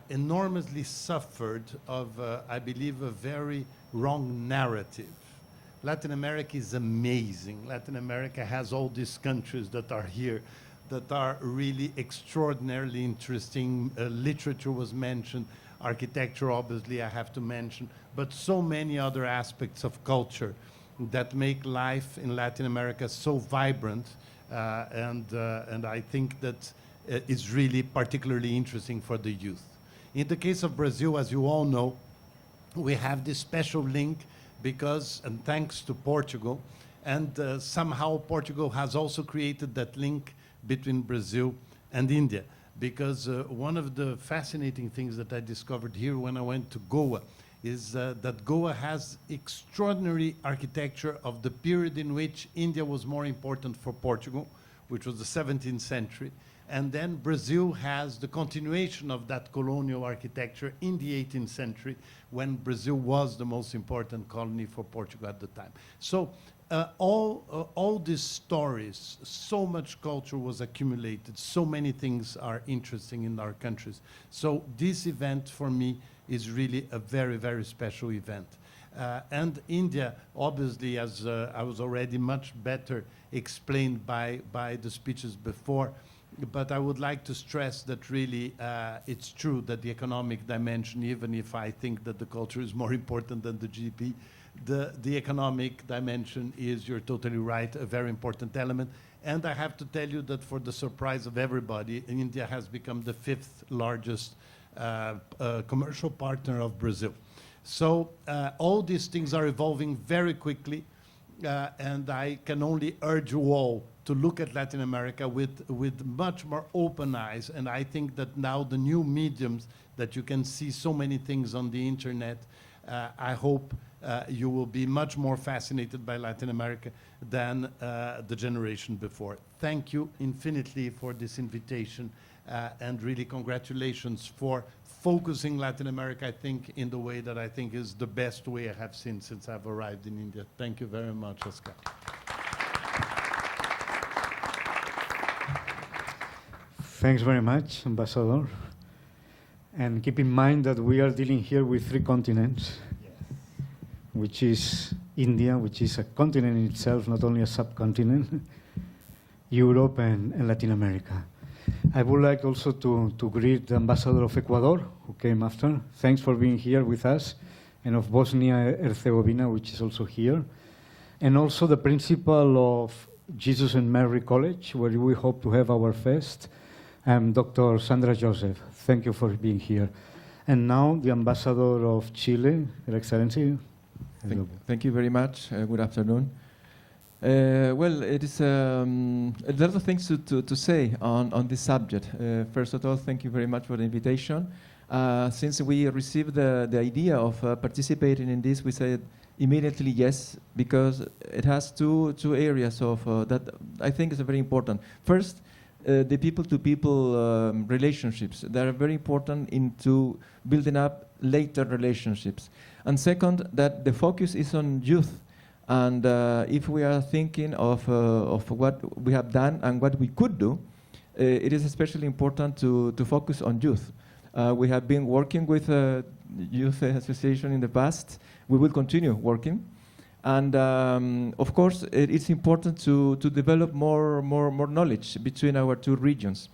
enormously suffered of, I believe, a very wrong narrative. Latin America is amazing. Latin America has all these countries that are here that are really extraordinarily interesting. Literature was mentioned, architecture, obviously, I have to mention, but so many other aspects of culture that make life in Latin America so vibrant, and I think that is really particularly interesting for the youth. In the case of Brazil, as you all know, we have this special link because, and thanks to Portugal, and somehow Portugal has also created that link between Brazil and India, because one of the fascinating things that I discovered here when I went to Goa is that Goa has extraordinary architecture of the period in which India was more important for Portugal, which was the 17th century, and then Brazil has the continuation of that colonial architecture in the 18th century, when Brazil was the most important colony for Portugal at the time. So all these stories, so much culture was accumulated, so many things are interesting in our countries. So this event for me is really a very, very special event. And India, obviously, as I was already much better explained by the speeches before, but I would like to stress that really it's true that the economic dimension, even if I think that the culture is more important than the GDP, the economic dimension is, you're totally right, a very important element. And I have to tell you that for the surprise of everybody, India has become the 5th largest commercial partner of Brazil. So all these things are evolving very quickly, and I can only urge you all to look at Latin America with much more open eyes. And I think that now the new mediums that you can see so many things on the internet, I hope you will be much more fascinated by Latin America than the generation before. Thank you infinitely for this invitation, and really congratulations for focusing Latin America, I think, in the way that I think is the best way I have seen since I've arrived in India. Thank you very much, Oscar. Thanks very much, Ambassador. And keep in mind that we are dealing here with 3 continents, which is India, which is a continent in itself, not only a subcontinent, Europe and Latin America. I would like also to greet the Ambassador of Ecuador, who came after. Thanks for being here with us, and of Bosnia-Herzegovina, which is also here. And also the principal of Jesus and Mary College, where we hope to have our fest, Dr. Sandra Joseph. Thank you for being here. And now the Ambassador of Chile, Your Excellency. Thank you very much. Good afternoon. Well, it is a lot of things to say on this subject. First of all, thank you very much for the invitation. Since we received the idea of participating in this, we said immediately yes, because it has two areas of that I think is very important. First, the people-to-people relationships that are very important into building up later relationships. And second, that the focus is on youth. And if we are thinking of what we have done and what we could do, it is especially important to focus on youth. We have been working with youth association in the past. We will continue working. And of course, it's important to develop more knowledge between our 2 regions.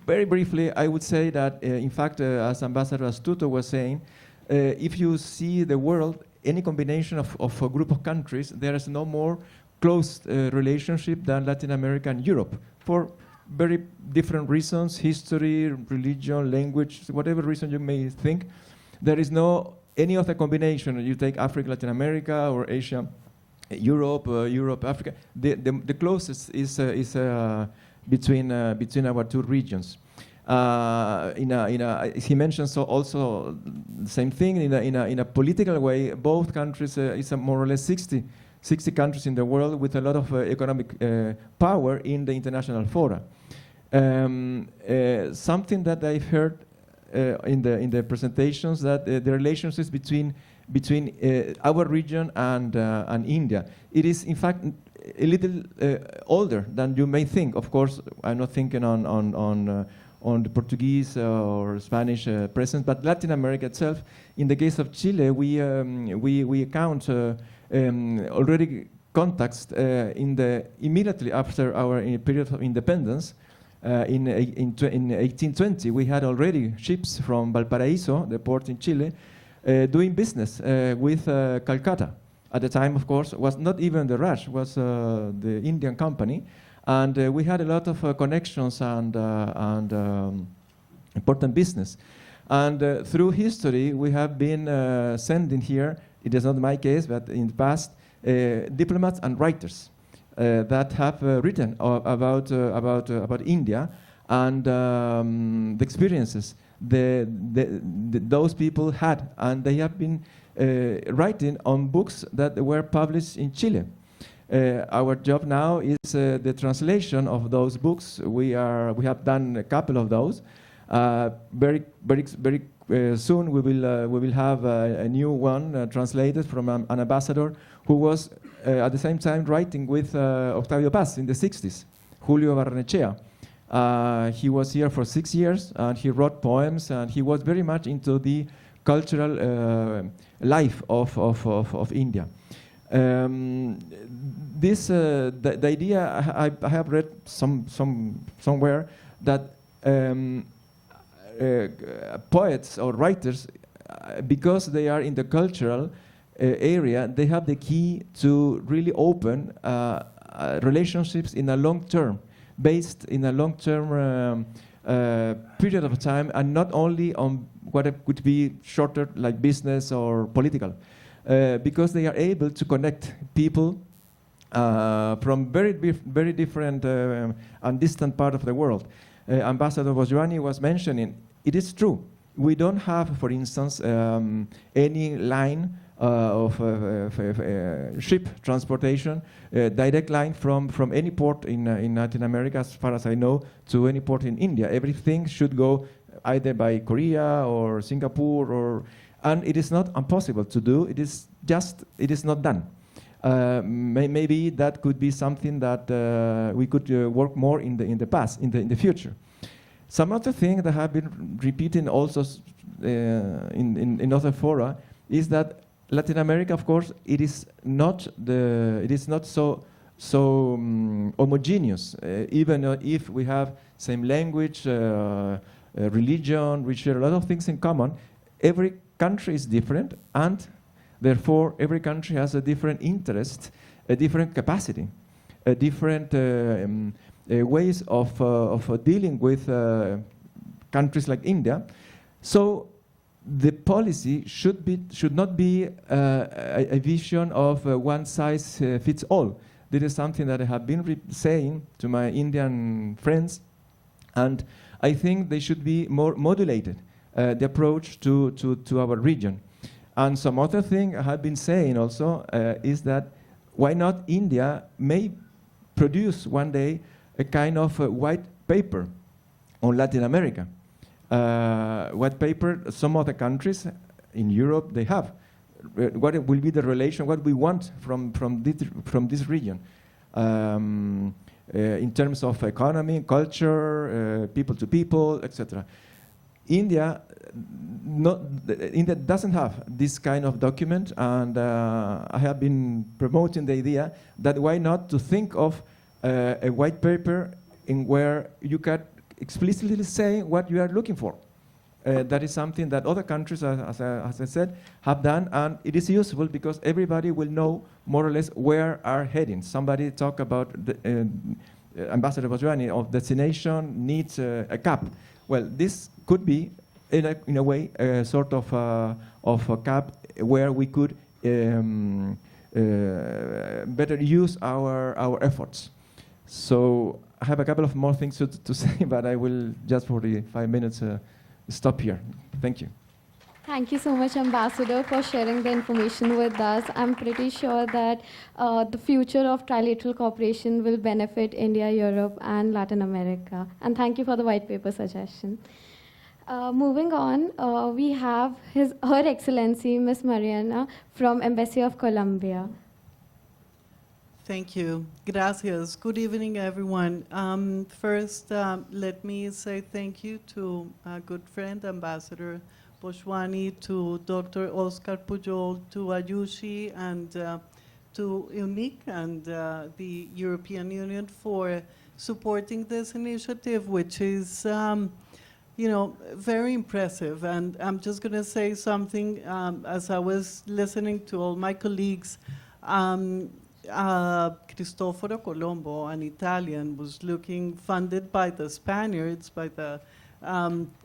Very briefly, I would say that, in fact, as Ambassador Astuto was saying, if you see the world, any combination of a group of countries, there is no more close relationship than Latin America and Europe, for very different reasons: history, religion, language, whatever reason you may think. There is no any other combination. You take Africa, Latin America, or Asia, Europe, Africa. The closest is between our 2 regions. He mentions also the same thing in a political way. Both countries is more or less 60 countries in the world with a lot of economic power in the international fora. Something that I've heard in the presentations, that the relationships between our region and India, it is in fact a little older than you may think. Of course, I'm not thinking on the Portuguese or Spanish presence, but Latin America itself. In the case of Chile, we count already contacts immediately after our period of independence. In 1820, we had already ships from Valparaiso, the port in Chile, doing business with Calcutta. At the time, of course, was not even the Raj, was the Indian company. And we had a lot of connections and important business. And through history, we have been sending here, it is not my case, but in the past, diplomats and writers that have written about India and the experiences those people had. And they have been writing on books that were published in Chile. Our job now is the translation of those books. We have done a couple of those. Very soon we will have a new one translated from an ambassador who was at the same time writing with Octavio Paz in the 60s, Julio Barrenechea. He was here for 6 years and he wrote poems, and he was very much into the cultural life of India. The idea I have read somewhere that poets or writers, because they are in the cultural area, they have the key to really open relationships in a long term, based in a long term period of time, and not only on what could be shorter, like business or political. Because they are able to connect people from very different and distant part of the world. Ambassador Bojwani was mentioning, it is true. We don't have, for instance, any line ship transportation, direct line from any port in Latin America, as far as I know, to any port in India. Everything should go either by Korea or Singapore, and it is not impossible to do. It is not done. Maybe that could be something that we could work more in the future. Some other thing that have been repeating also in other fora is that Latin America, of course, it is not so homogeneous. Even if we have same language, religion, we share a lot of things in common. Every country is different, and therefore every country has a different interest, a different capacity, a different ways of dealing with countries like India. So the policy should not be a vision of one size fits all. This is something that I have been saying to my Indian friends, and I think they should be more modulated, the approach to our region. And some other thing I have been saying also is that why not India may produce one day a kind of white paper on Latin America. White paper, some other countries in Europe, they have. What will be the relation, what we want from this region in terms of economy, culture, people to people, etc. India doesn't have this kind of document, and I have been promoting the idea that why not to think of a white paper in where you can explicitly say what you are looking for. That is something that other countries, as I said, have done, and it is useful because everybody will know more or less where are heading. Somebody talked about Ambassador Bojwani of destination needs a cap. Well, this could be, in a way, a sort of a cap where we could better use our efforts. So I have a couple of more things to say, but I will just for the 5 minutes stop here. Thank you. Thank you so much, Ambassador, for sharing the information with us. I'm pretty sure that the future of trilateral cooperation will benefit India, Europe, and Latin America. And thank you for the white paper suggestion. Moving on, we have Her Excellency, Ms. Mariana, from Embassy of Colombia. Thank you. Gracias. Good evening, everyone. First, let me say thank you to a good friend, Ambassador Bojwani, to Dr. Oscar Pujol, to Ayushi, and to UNIC and the European Union for supporting this initiative, which is, very impressive. And I'm just going to say something as I was listening to all my colleagues. Cristoforo Colombo, an Italian, was funded by the Spaniards, by the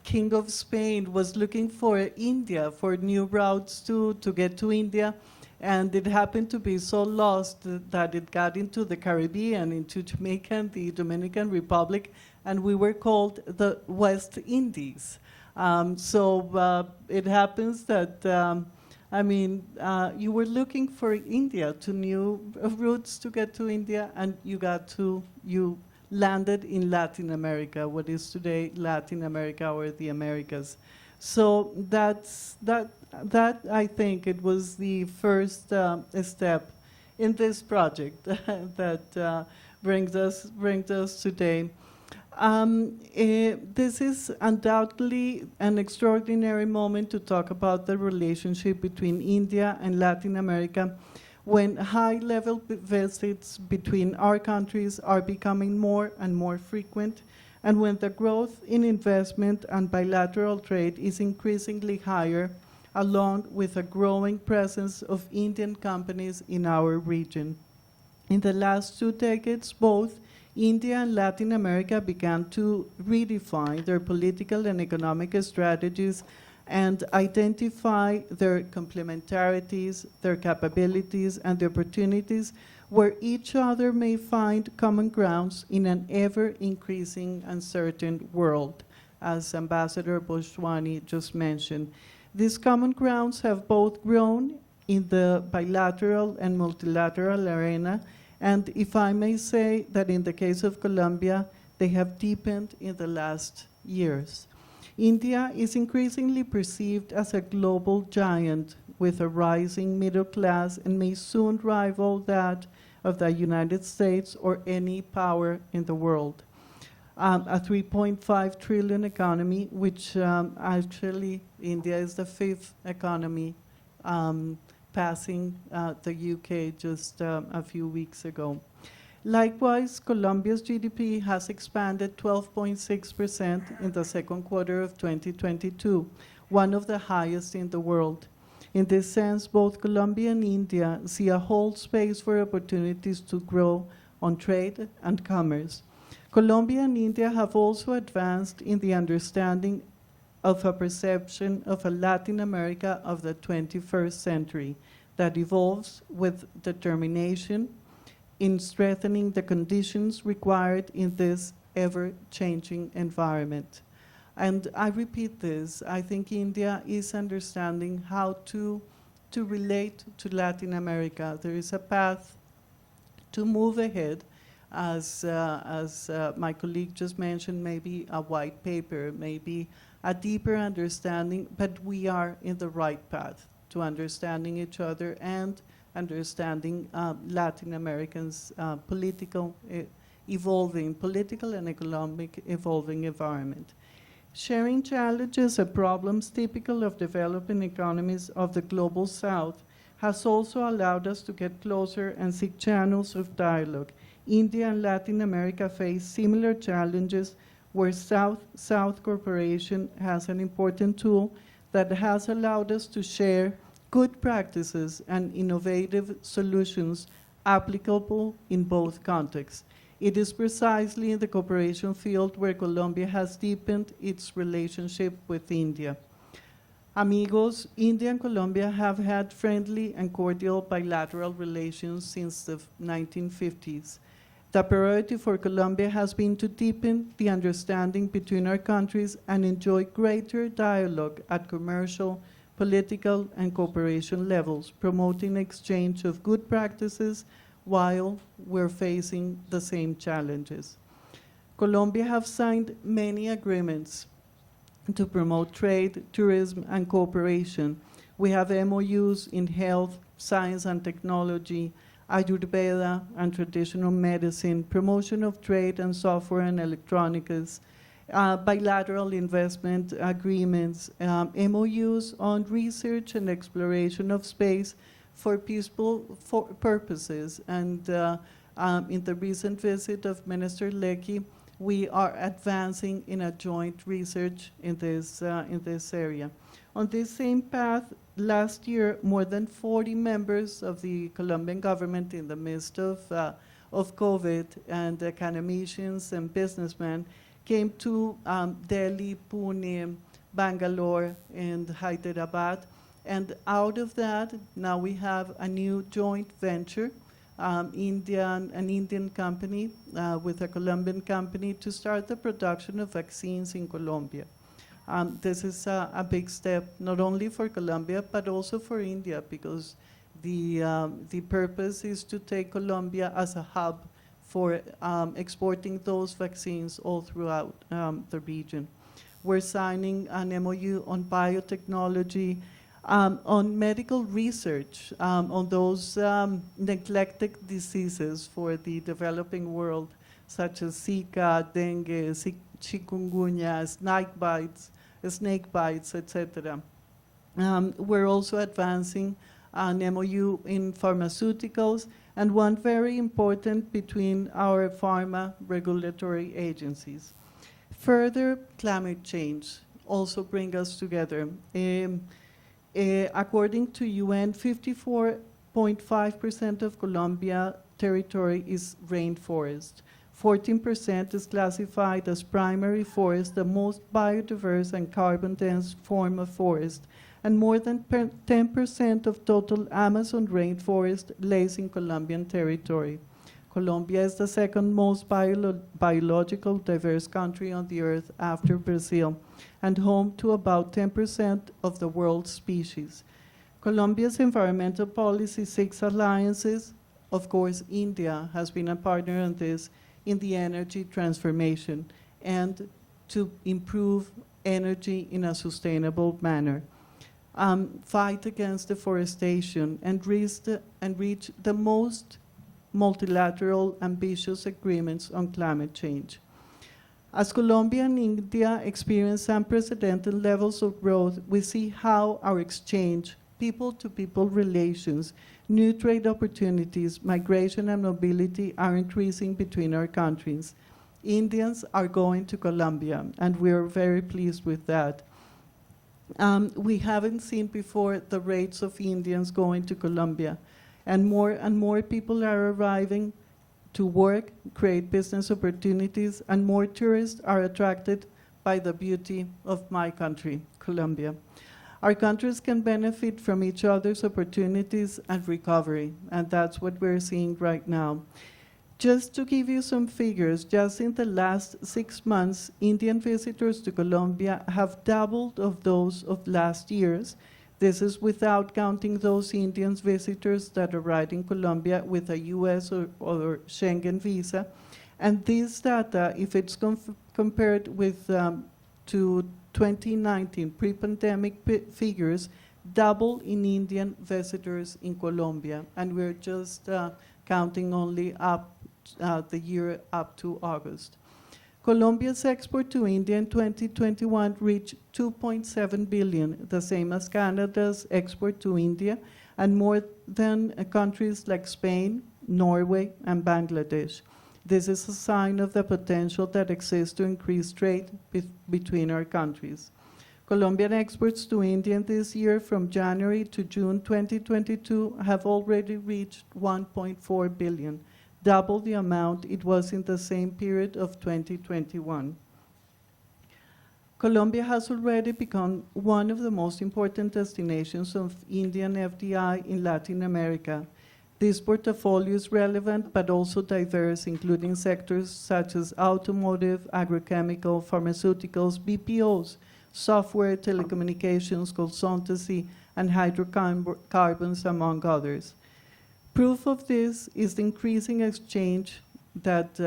King of Spain, was looking for India, for new routes to get to India. And it happened to be so lost that it got into the Caribbean, into Jamaica and the Dominican Republic, and we were called the West Indies. So it happens that you were looking for India, to new routes to get to India, and you landed in Latin America, what is today Latin America or the Americas. So that I think it was the first step in this project that brings us today. This is undoubtedly an extraordinary moment to talk about the relationship between India and Latin America, when high-level visits between our countries are becoming more and more frequent, and when the growth in investment and bilateral trade is increasingly higher, along with a growing presence of Indian companies in our region. In the last 2 decades, both India and Latin America began to redefine their political and economic strategies and identify their complementarities, their capabilities, and the opportunities where each other may find common grounds in an ever-increasing uncertain world, as Ambassador Bojwani just mentioned. These common grounds have both grown in the bilateral and multilateral arena, and if I may say that in the case of Colombia, they have deepened in the last years. India is increasingly perceived as a global giant with a rising middle class and may soon rival that of the United States or any power in the world. A 3.5 trillion economy, which actually India is the fifth economy, passing the UK just a few weeks ago. Likewise, Colombia's GDP has expanded 12.6% in the second quarter of 2022, one of the highest in the world. In this sense, both Colombia and India see a whole space for opportunities to grow on trade and commerce. Colombia and India have also advanced in the understanding of a perception of a Latin America of the 21st century that evolves with determination in strengthening the conditions required in this ever-changing environment. And I repeat this, I think India is understanding how to relate to Latin America. There is a path to move ahead, as my colleague just mentioned, maybe a white paper, maybe a deeper understanding, but we are in the right path to understanding each other and understanding Latin Americans' political and economic evolving environment. Sharing challenges and problems typical of developing economies of the global south has also allowed us to get closer and seek channels of dialogue. India and Latin America face similar challenges where South-South cooperation has an important tool that has allowed us to share good practices and innovative solutions applicable in both contexts. It is precisely in the cooperation field where Colombia has deepened its relationship with India. Amigos, India and Colombia have had friendly and cordial bilateral relations since the 1950s. The priority for Colombia has been to deepen the understanding between our countries and enjoy greater dialogue at commercial, political, and cooperation levels, promoting exchange of good practices while we're facing the same challenges. Colombia have signed many agreements to promote trade, tourism, and cooperation. We have MOUs in health, science and technology, Ayurveda and traditional medicine, promotion of trade and software and electronics, bilateral investment agreements, MOUs on research and exploration of space for peaceful purposes. And in the recent visit of Minister Lecky, we are advancing in a joint research in this area. On this same path, last year, more than 40 members of the Colombian government in the midst of COVID and academicians and businessmen came to Delhi, Pune, Bangalore, and Hyderabad. And out of that, now we have a new joint venture, an Indian company with a Colombian company to start the production of vaccines in Colombia. This is a big step, not only for Colombia, but also for India, because the purpose is to take Colombia as a hub for exporting those vaccines all throughout the region. We're signing an MOU on biotechnology, on medical research, on those neglected diseases for the developing world, such as Zika, dengue, chikungunya, snake bites, etc. We're also advancing an MOU in pharmaceuticals, and one very important between our pharma regulatory agencies. Further, climate change also brings us together. According to UN, 54.5% of Colombia territory is rainforest. 14% is classified as primary forest, the most biodiverse and carbon-dense form of forest, and more than 10% of total Amazon rainforest lays in Colombian territory. Colombia is the second most biological diverse country on the earth after Brazil, and home to about 10% of the world's species. Colombia's environmental policy seeks alliances. Of course, India has been a partner on this in the energy transformation and to improve energy in a sustainable manner, fight against deforestation, and reach the most multilateral ambitious agreements on climate change. As Colombia and India experience unprecedented levels of growth, we see how our exchange, people-to-people relations, new trade opportunities, migration and mobility are increasing between our countries. Indians are going to Colombia, and we are very pleased with that. We haven't seen before the rates of Indians going to Colombia, and more people are arriving to work, create business opportunities, and more tourists are attracted by the beauty of my country, Colombia. Our countries can benefit from each other's opportunities and recovery, and that's what we're seeing right now. Just to give you some figures, just in the last 6 months, Indian visitors to Colombia have doubled of those of last year's. This is without counting those Indian visitors that arrived in Colombia with a US or Schengen visa. And this data, if it's compared with to 2019 pre-pandemic figures, double in Indian visitors in Colombia. And we're just counting only up the year up to August. Colombia's export to India in 2021 reached 2.7 billion, the same as Canada's export to India, and more than countries like Spain, Norway, and Bangladesh. This is a sign of the potential that exists to increase trade between our countries. Colombian exports to India this year from January to June 2022 have already reached 1.4 billion, double the amount it was in the same period of 2021. Colombia has already become one of the most important destinations of Indian FDI in Latin America. This portfolio is relevant but also diverse, including sectors such as automotive, agrochemical, pharmaceuticals, BPOs, software, telecommunications, consultancy, and hydrocarbons, among others. Proof of this is the increasing exchange that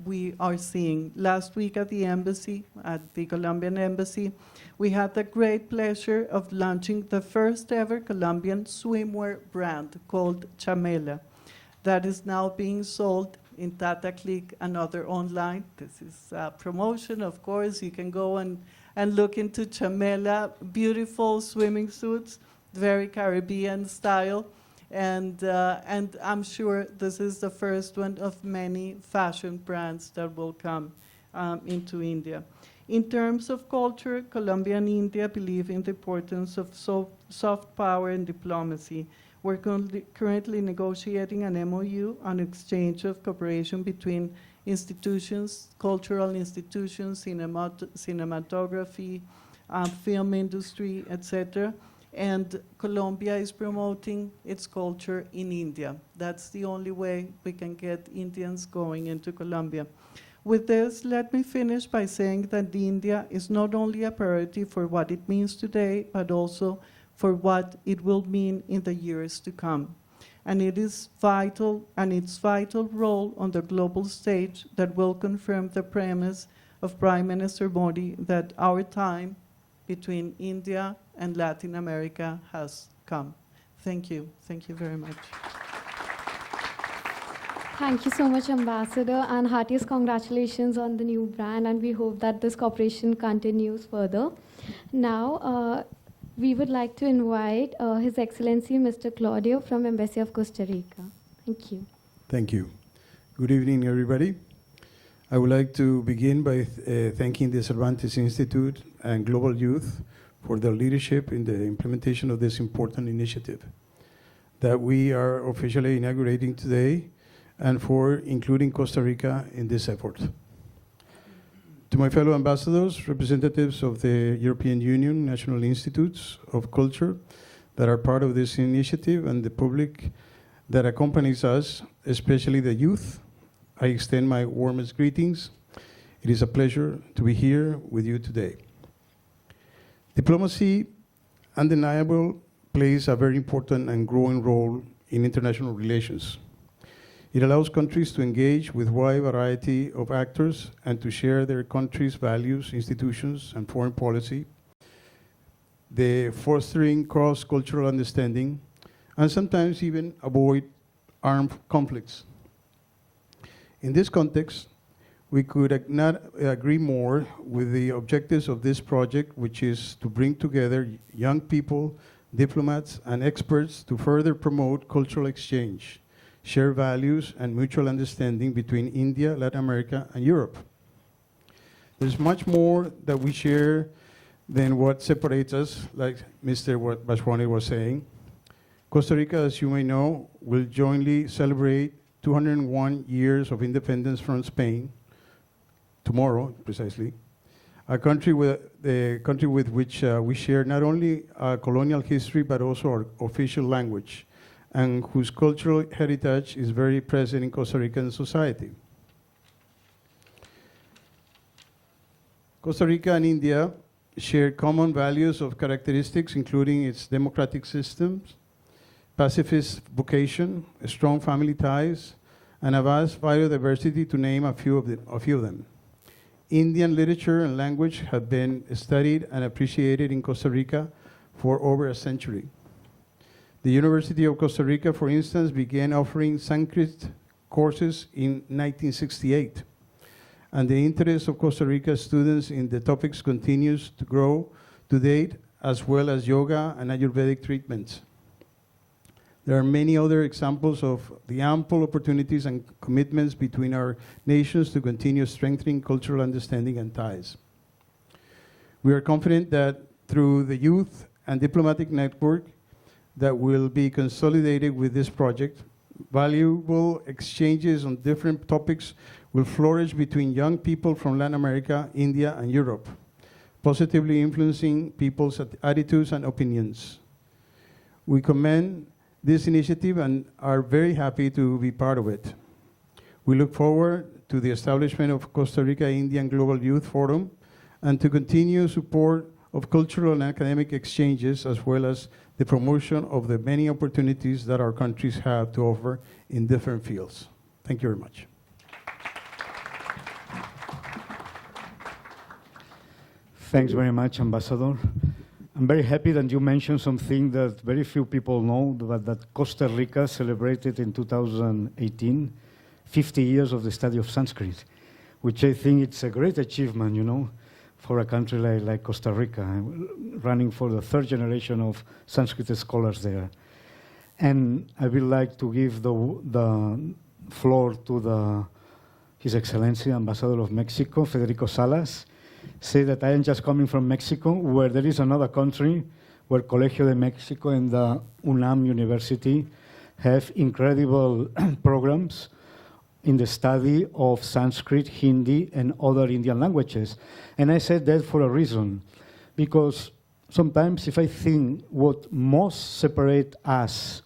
we are seeing. Last week at the embassy, at the Colombian embassy, we had the great pleasure of launching the first ever Colombian swimwear brand called Chamela that is now being sold in Tata Click and other online. This is a promotion, of course. You can go and look into Chamela, beautiful swimming suits, very Caribbean style. And I'm sure this is the first one of many fashion brands that will come into India. In terms of culture, Colombia and India believe in the importance of soft power and diplomacy. We're currently negotiating an MOU on exchange of cooperation between institutions, cultural institutions, cinematography, film industry, etc. And Colombia is promoting its culture in India. That's the only way we can get Indians going into Colombia. With this, let me finish by saying that India is not only a priority for what it means today, but also for what it will mean in the years to come. And it is vital, and its vital role on the global stage that will confirm the premise of Prime Minister Modi that our time between India and Latin America has come. Thank you. Thank you very much. Thank you so much, Ambassador, and heartiest congratulations on the new brand, and we hope that this cooperation continues further. Now, we would like to invite His Excellency Mr. Claudio from Embassy of Costa Rica. Thank you. Thank you. Good evening, everybody. I would like to begin by thanking the Cervantes Institute and Global Youth for their leadership in the implementation of this important initiative that we are officially inaugurating today, and for including Costa Rica in this effort. To my fellow ambassadors, representatives of the European Union, National Institutes of Culture that are part of this initiative, and the public that accompanies us, especially the youth, I extend my warmest greetings. It is a pleasure to be here with you today. Diplomacy undeniably plays a very important and growing role in international relations. It allows countries to engage with a wide variety of actors and to share their country's values, institutions, and foreign policy, the fostering cross-cultural understanding, and sometimes even avoid armed conflicts. In this context, we could not agree more with the objectives of this project, which is to bring together young people, diplomats, and experts to further promote cultural exchange, share values, and mutual understanding between India, Latin America, and Europe. There's much more that we share than what separates us, like Mr. Bashwani was saying. Costa Rica, as you may know, will jointly celebrate 201 years of independence from Spain, tomorrow, precisely, the country with which we share not only our colonial history, but also our official language, and whose cultural heritage is very present in Costa Rican society. Costa Rica and India share common values of characteristics, including its democratic systems, pacifist vocation, strong family ties, and a vast biodiversity, to name a few of them. Indian literature and language have been studied and appreciated in Costa Rica for over a century. The University of Costa Rica, for instance, began offering Sanskrit courses in 1968, and the interest of Costa Rica students in the topics continues to grow to date, as well as yoga and Ayurvedic treatments. There are many other examples of the ample opportunities and commitments between our nations to continue strengthening cultural understanding and ties. We are confident that through the youth and diplomatic network that will be consolidated with this project, valuable exchanges on different topics will flourish between young people from Latin America, India, and Europe, positively influencing people's attitudes and opinions. We commend this initiative and are very happy to be part of it. We look forward to the establishment of Costa Rica Indian Global Youth Forum and to continue support of cultural and academic exchanges, as well as the promotion of the many opportunities that our countries have to offer in different fields. Thank you very much. Thanks very much, Ambassador. I'm very happy that you mentioned something that very few people know, but that Costa Rica celebrated in 2018 50 years of the study of Sanskrit, which I think it's a great achievement, you know, for a country like Costa Rica, running for the third generation of Sanskrit scholars there. And I would like to give the floor to His Excellency, Ambassador of Mexico, Federico Salas. Say that I am just coming from Mexico, where there is another country where Colegio de Mexico and the UNAM University have incredible programs in the study of Sanskrit, Hindi, and other Indian languages. And I said that for a reason, because sometimes if I think what most separate us,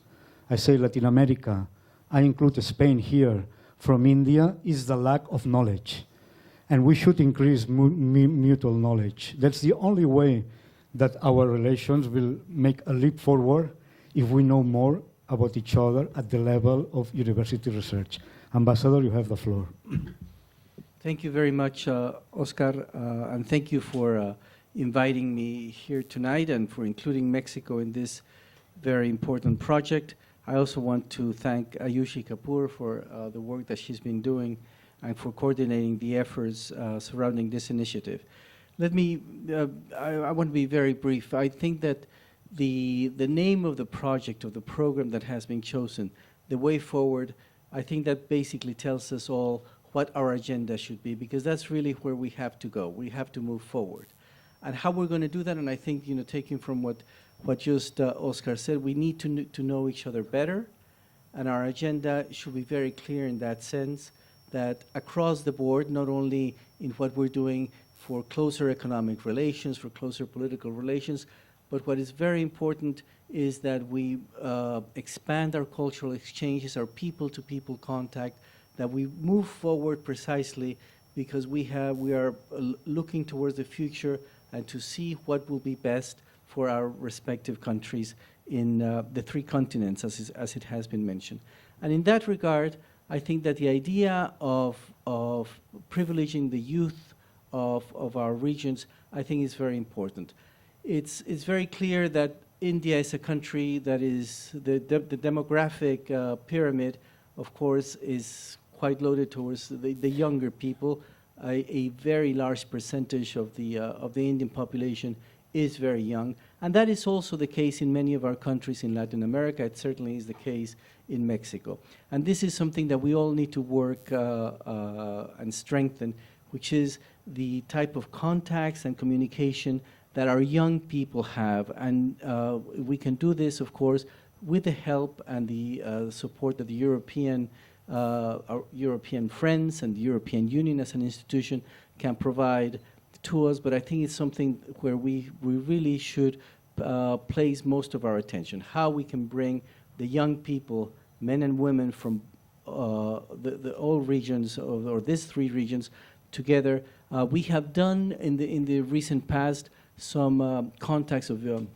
I say Latin America, I include Spain here, from India, is the lack of knowledge. And we should increase mutual knowledge. That's the only way that our relations will make a leap forward if we know more about each other at the level of university research. Ambassador, you have the floor. Thank you very much, Oscar, and thank you for inviting me here tonight and for including Mexico in this very important project. I also want to thank Ayushi Kapoor for the work that she's been doing and for coordinating the efforts surrounding this initiative. I want to be very brief. I think that the name of the project, of the program that has been chosen, the way forward, I think that basically tells us all what our agenda should be, because that's really where we have to go. We have to move forward. And how we're going to do that, and I think, you know, taking from what just Oscar said, we need to know each other better, and our agenda should be very clear in that sense, that across the board, not only in what we're doing for closer economic relations, for closer political relations, but what is very important is that we expand our cultural exchanges, our people-to-people contact, that we move forward precisely because we are looking towards the future and to see what will be best for our respective countries in the three continents, as it has been mentioned. And in that regard, I think that the idea of privileging the youth of our regions, I think is very important. It's very clear that India is a country that is, the demographic pyramid, of course, is quite loaded towards the younger people. A very large percentage of the Indian population is very young. And that is also the case in many of our countries in Latin America. It certainly is the case in Mexico. And this is something that we all need to work and strengthen, which is the type of contacts and communication that our young people have. And we can do this, of course, with the help and the support of the our European friends and the European Union as an institution can provide to us. But I think it's something where we really should place most of our attention, how we can bring the young people, men and women from all regions, or these three regions, together. We have done in the recent past some contacts of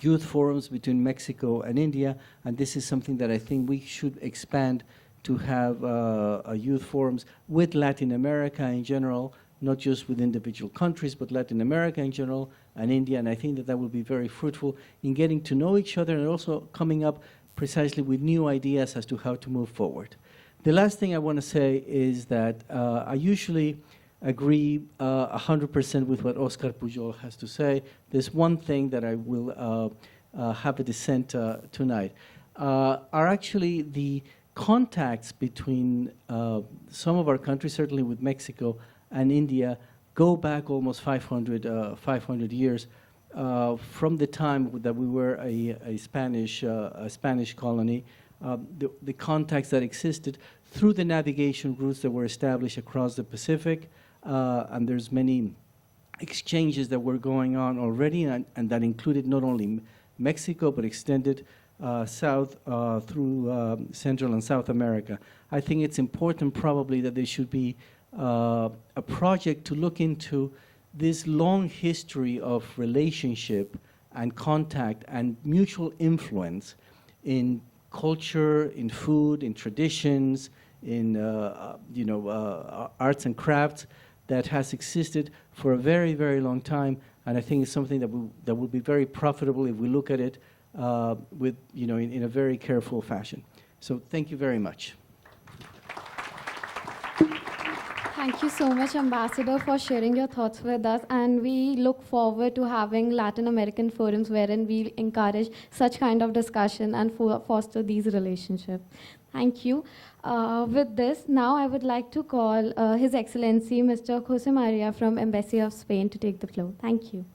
youth forums between Mexico and India, and this is something that I think we should expand to have youth forums with Latin America in general, not just with individual countries, but Latin America in general and India, and I think that will be very fruitful in getting to know each other and also coming up precisely with new ideas as to how to move forward. The last thing I want to say is that I usually agree 100% with what Oscar Pujol has to say. There's one thing that I will have a dissent tonight, are actually the contacts between some of our countries, certainly with Mexico and India, go back almost 500 years from the time that we were a Spanish colony. The contacts that existed through the navigation routes that were established across the Pacific, and there's many exchanges that were going on already, and that included not only Mexico, but extended south through Central and South America. I think it's important probably that there should be a project to look into this long history of relationship and contact and mutual influence in culture, in food, in traditions, in arts and crafts that has existed for a very, very long time. And I think it's something that will be very profitable if we look at it with, in a very careful fashion. So thank you very much. Thank you so much, Ambassador, for sharing your thoughts with us. And we look forward to having Latin American forums wherein we encourage such kind of discussion and foster these relationships. Thank you. With this, now I would like to call His Excellency Mr. Jose Maria from Embassy of Spain to take the floor. Thank you.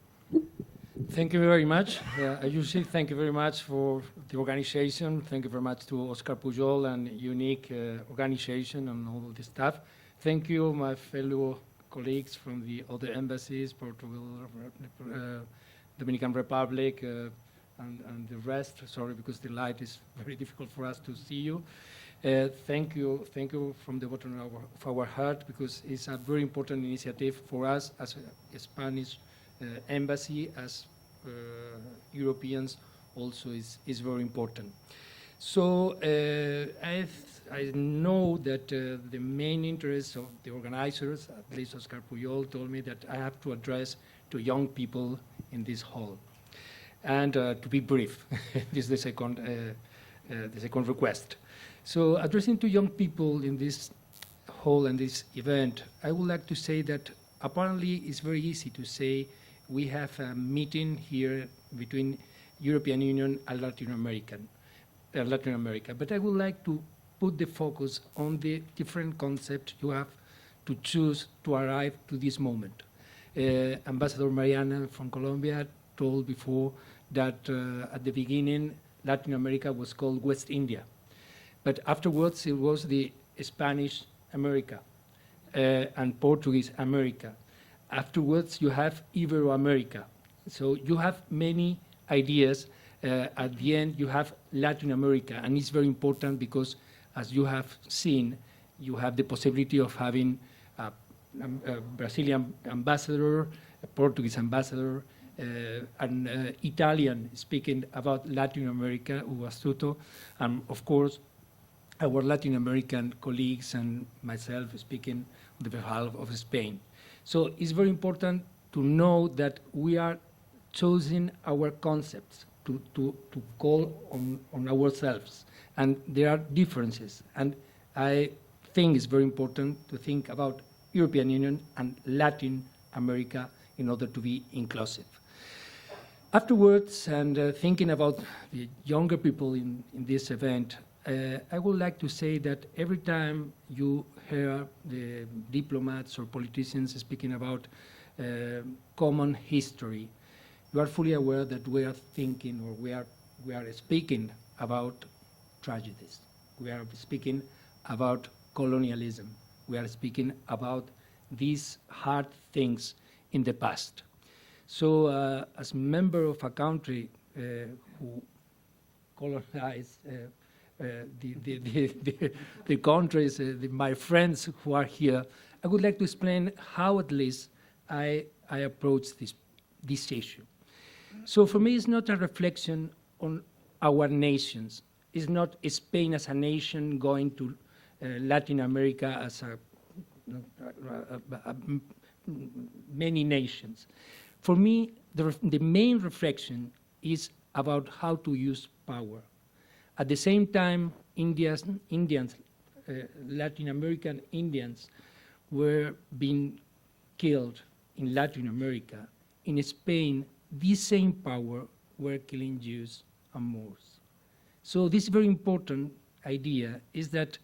Thank you very much. I usually thank you very much for the organization. Thank you very much to Oscar Pujol and Unique organization and all the staff. Thank you, my fellow colleagues from the other embassies, Portugal, Dominican Republic, and the rest. Sorry, because the light is very difficult for us to see you. Thank you from the bottom of our heart, because it's a very important initiative for us as a Spanish embassy, as Europeans also is very important. So I know that the main interest of the organizers, at least Oscar Pujol, told me that I have to address to young people in this hall. And to be brief, this is the second request. So addressing to young people in this hall and this event, I would like to say that apparently it's very easy to say we have a meeting here between European Union and Latin America. But I would like to put the focus on the different concepts you have to choose to arrive to this moment. Ambassador Mariana from Colombia told before that at the beginning Latin America was called West India, but afterwards it was the Spanish America and Portuguese America. Afterwards you have Ibero-America. So you have many ideas. At the end you have Latin America, and it's very important because, as you have seen, you have the possibility of having a Brazilian ambassador, a Portuguese ambassador, an Italian speaking about Latin America, Instituto, and of course, our Latin American colleagues and myself speaking on the behalf of Spain. So it's very important to know that we are choosing our concepts to call on ourselves. And there are differences. And I think it's very important to think about European Union and Latin America in order to be inclusive. Afterwards, and thinking about the younger people in this event, I would like to say that every time you hear the diplomats or politicians speaking about common history, you are fully aware that we are thinking or we are speaking about tragedies. We are speaking about colonialism. We are speaking about these hard things in the past. So as a member of a country who colonized the countries, my friends who are here, I would like to explain how at least I approach this issue. So for me, it's not a reflection on our nations. It's not Spain as a nation going to Latin America as many nations. For me, the main reflection is about how to use power. At the same time, Latin American Indians were being killed in Latin America. In Spain, this same power were killing Jews and Moors. So this very important idea is that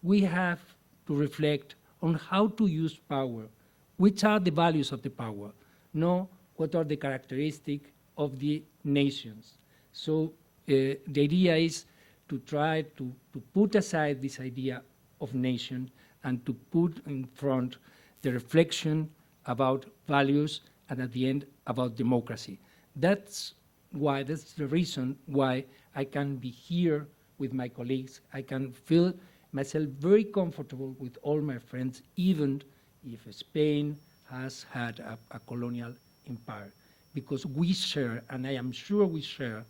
we have to reflect on how to use power, which are the values of the power, know what are the characteristics of the nations. So the idea is to try to put aside this idea of nation and to put in front the reflection about values and at the end about democracy. That's the reason why I can be here with my colleagues. I can feel myself very comfortable with all my friends, even if Spain has had a colonial empire, because we share, and I am sure we share,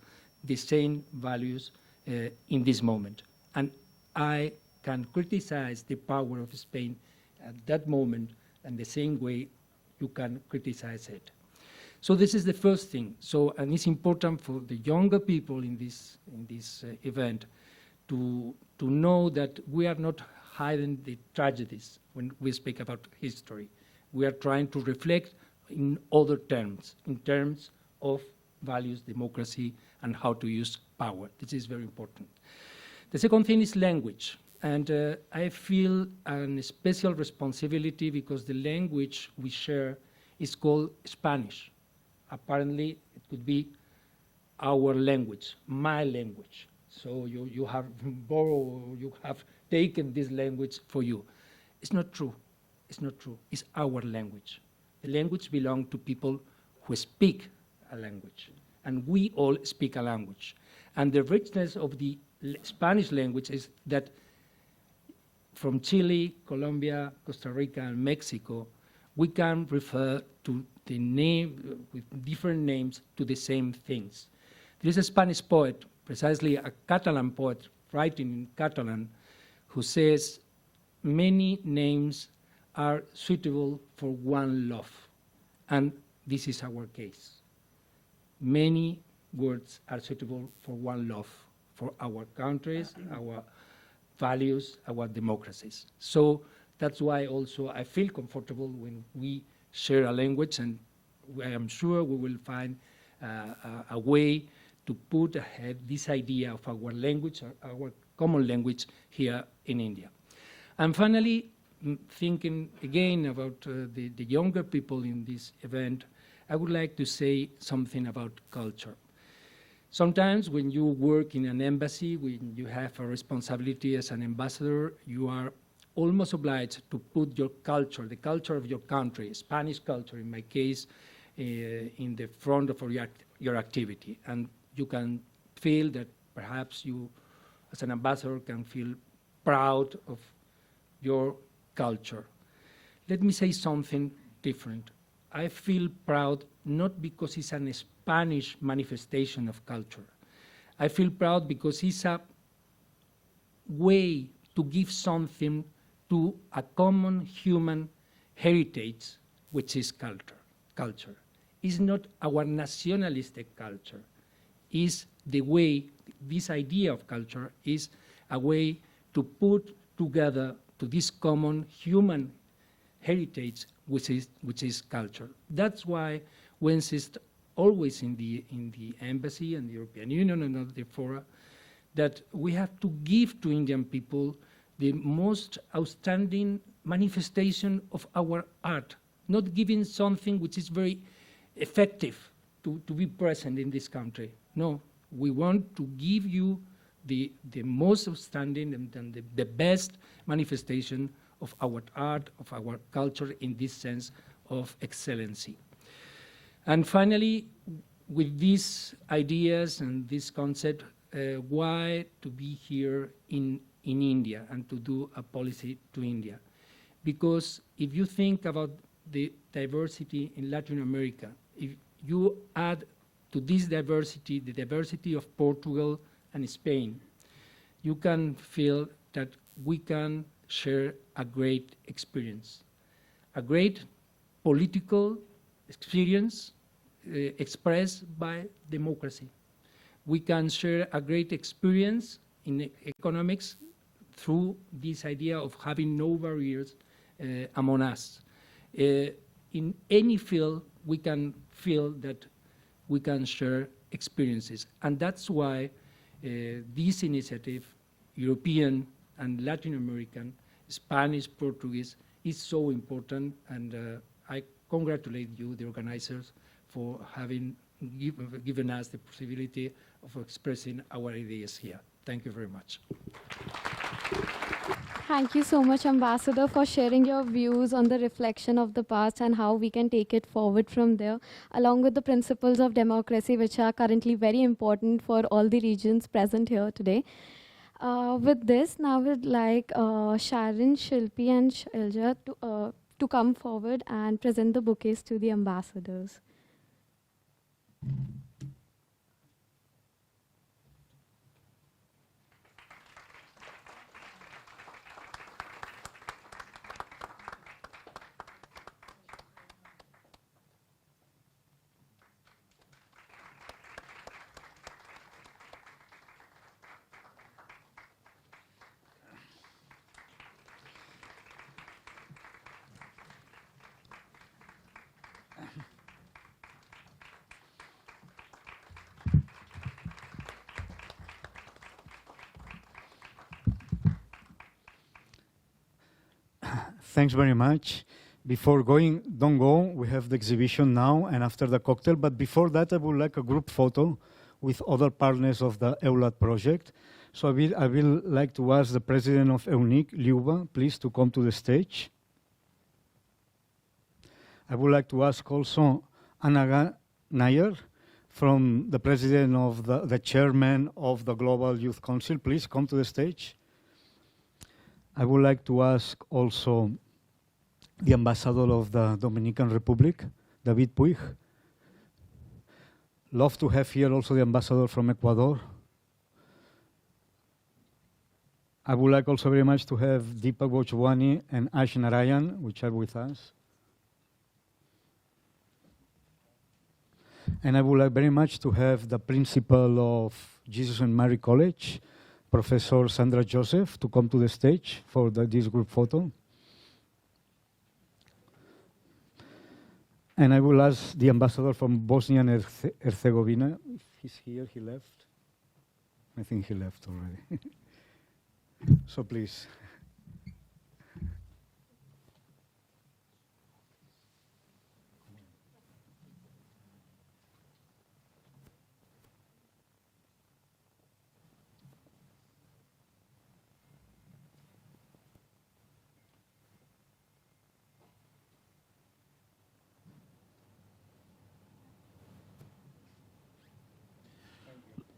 the same values in this moment. And I can criticize the power of Spain at that moment and the same way you can criticize it. So this is the first thing. So, and it's important for the younger people in this event to know that we are not hiding the tragedies when we speak about history. We are trying to reflect in other terms, in terms of values, democracy, and how to use power. This is very important. The second thing is language. And I feel a special responsibility because the language we share is called Spanish. Apparently, it could be our language, my language. So you have borrowed, you have taken this language for you. It's not true. It's not true. It's our language. The language belongs to people who speak a language. And we all speak a language. And the richness of the Spanish language is that from Chile, Colombia, Costa Rica, and Mexico, we can refer to the name with different names to the same things. There is a Spanish poet, precisely a Catalan poet writing in Catalan, who says, many names are suitable for one love. And this is our case. Many words are suitable for one love, for our countries, our values, our democracies. So that's why also I feel comfortable when we share a language, and I am sure we will find a way to put ahead this idea of our language, our common language here in India. And finally, thinking again about the younger people in this event, I would like to say something about culture. Sometimes when you work in an embassy, when you have a responsibility as an ambassador, you are almost obliged to put your culture, the culture of your country, Spanish culture in my case, in the front of your activity. And you can feel that perhaps you, as an ambassador, can feel proud of your culture. Let me say something different. I feel proud not because it's a Spanish manifestation of culture. I feel proud because it's a way to give something to a common human heritage, which is culture. It's not our nationalistic culture. It's the way, this idea of culture is a way to put together to this common human heritage, which is culture. That's why we insist always in the embassy and the European Union and other fora that we have to give to Indian people the most outstanding manifestation of our art, not giving something which is very effective to be present in this country. No, we want to give you the most outstanding and the best manifestation of our art, of our culture in this sense of excellency. And finally, with these ideas and this concept, why to be here in India and to do a policy to India? Because if you think about the diversity in Latin America, if you add to this diversity the diversity of Portugal and Spain, you can feel that we can share a great experience, a great political experience expressed by democracy. We can share a great experience in economics through this idea of having no barriers among us. In any field, we can feel that we can share experiences. And that's why this initiative, European and Latin American, Spanish, Portuguese, is so important. And I congratulate you, the organizers, for having given us the possibility of expressing our ideas here. Thank you very much. Thank you so much, Ambassador, for sharing your views on the reflection of the past and how we can take it forward from there, along with the principles of democracy, which are currently very important for all the regions present here today. With this, now we'd like Sharon, Shilpi, and Shailja to come forward and present the bouquets to the ambassadors. Thanks very much. Before going, don't go. We have the exhibition now and after the cocktail. But before that, I would like a group photo with other partners of the Eulat project. So I will like to ask the president of EUNIC, Liuba, please to come to the stage. I would like to ask also Anna Nair, from the president of the chairman of the Global Youth Council, please come to the stage. I would like to ask also the ambassador of the Dominican Republic, David Puig. Love to have here also the ambassador from Ecuador. I would like also very much to have Deepak Bojwani and Ash Narayan, which are with us. And I would like very much to have the principal of Jesus and Mary College, Professor Sandra Joseph, to come to the stage for this group photo. And I will ask the ambassador from Bosnia and Herzegovina, if he's here, he left. I think he left already. So please.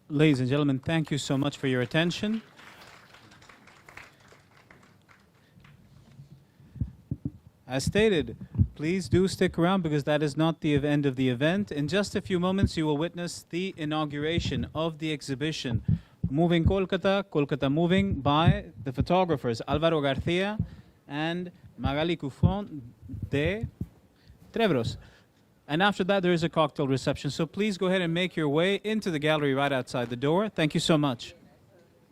Ladies and gentlemen, thank you so much for your attention. As stated, Please do stick around because that is not the end of the event. In just a few moments, you will witness the inauguration of the exhibition Moving Kolkata, Kolkata Moving by the photographers Alvaro Garcia and Magali Cuffon de Trevros. And after that, there is a cocktail reception. So please go ahead and make your way into the gallery right outside the door. Thank you so much.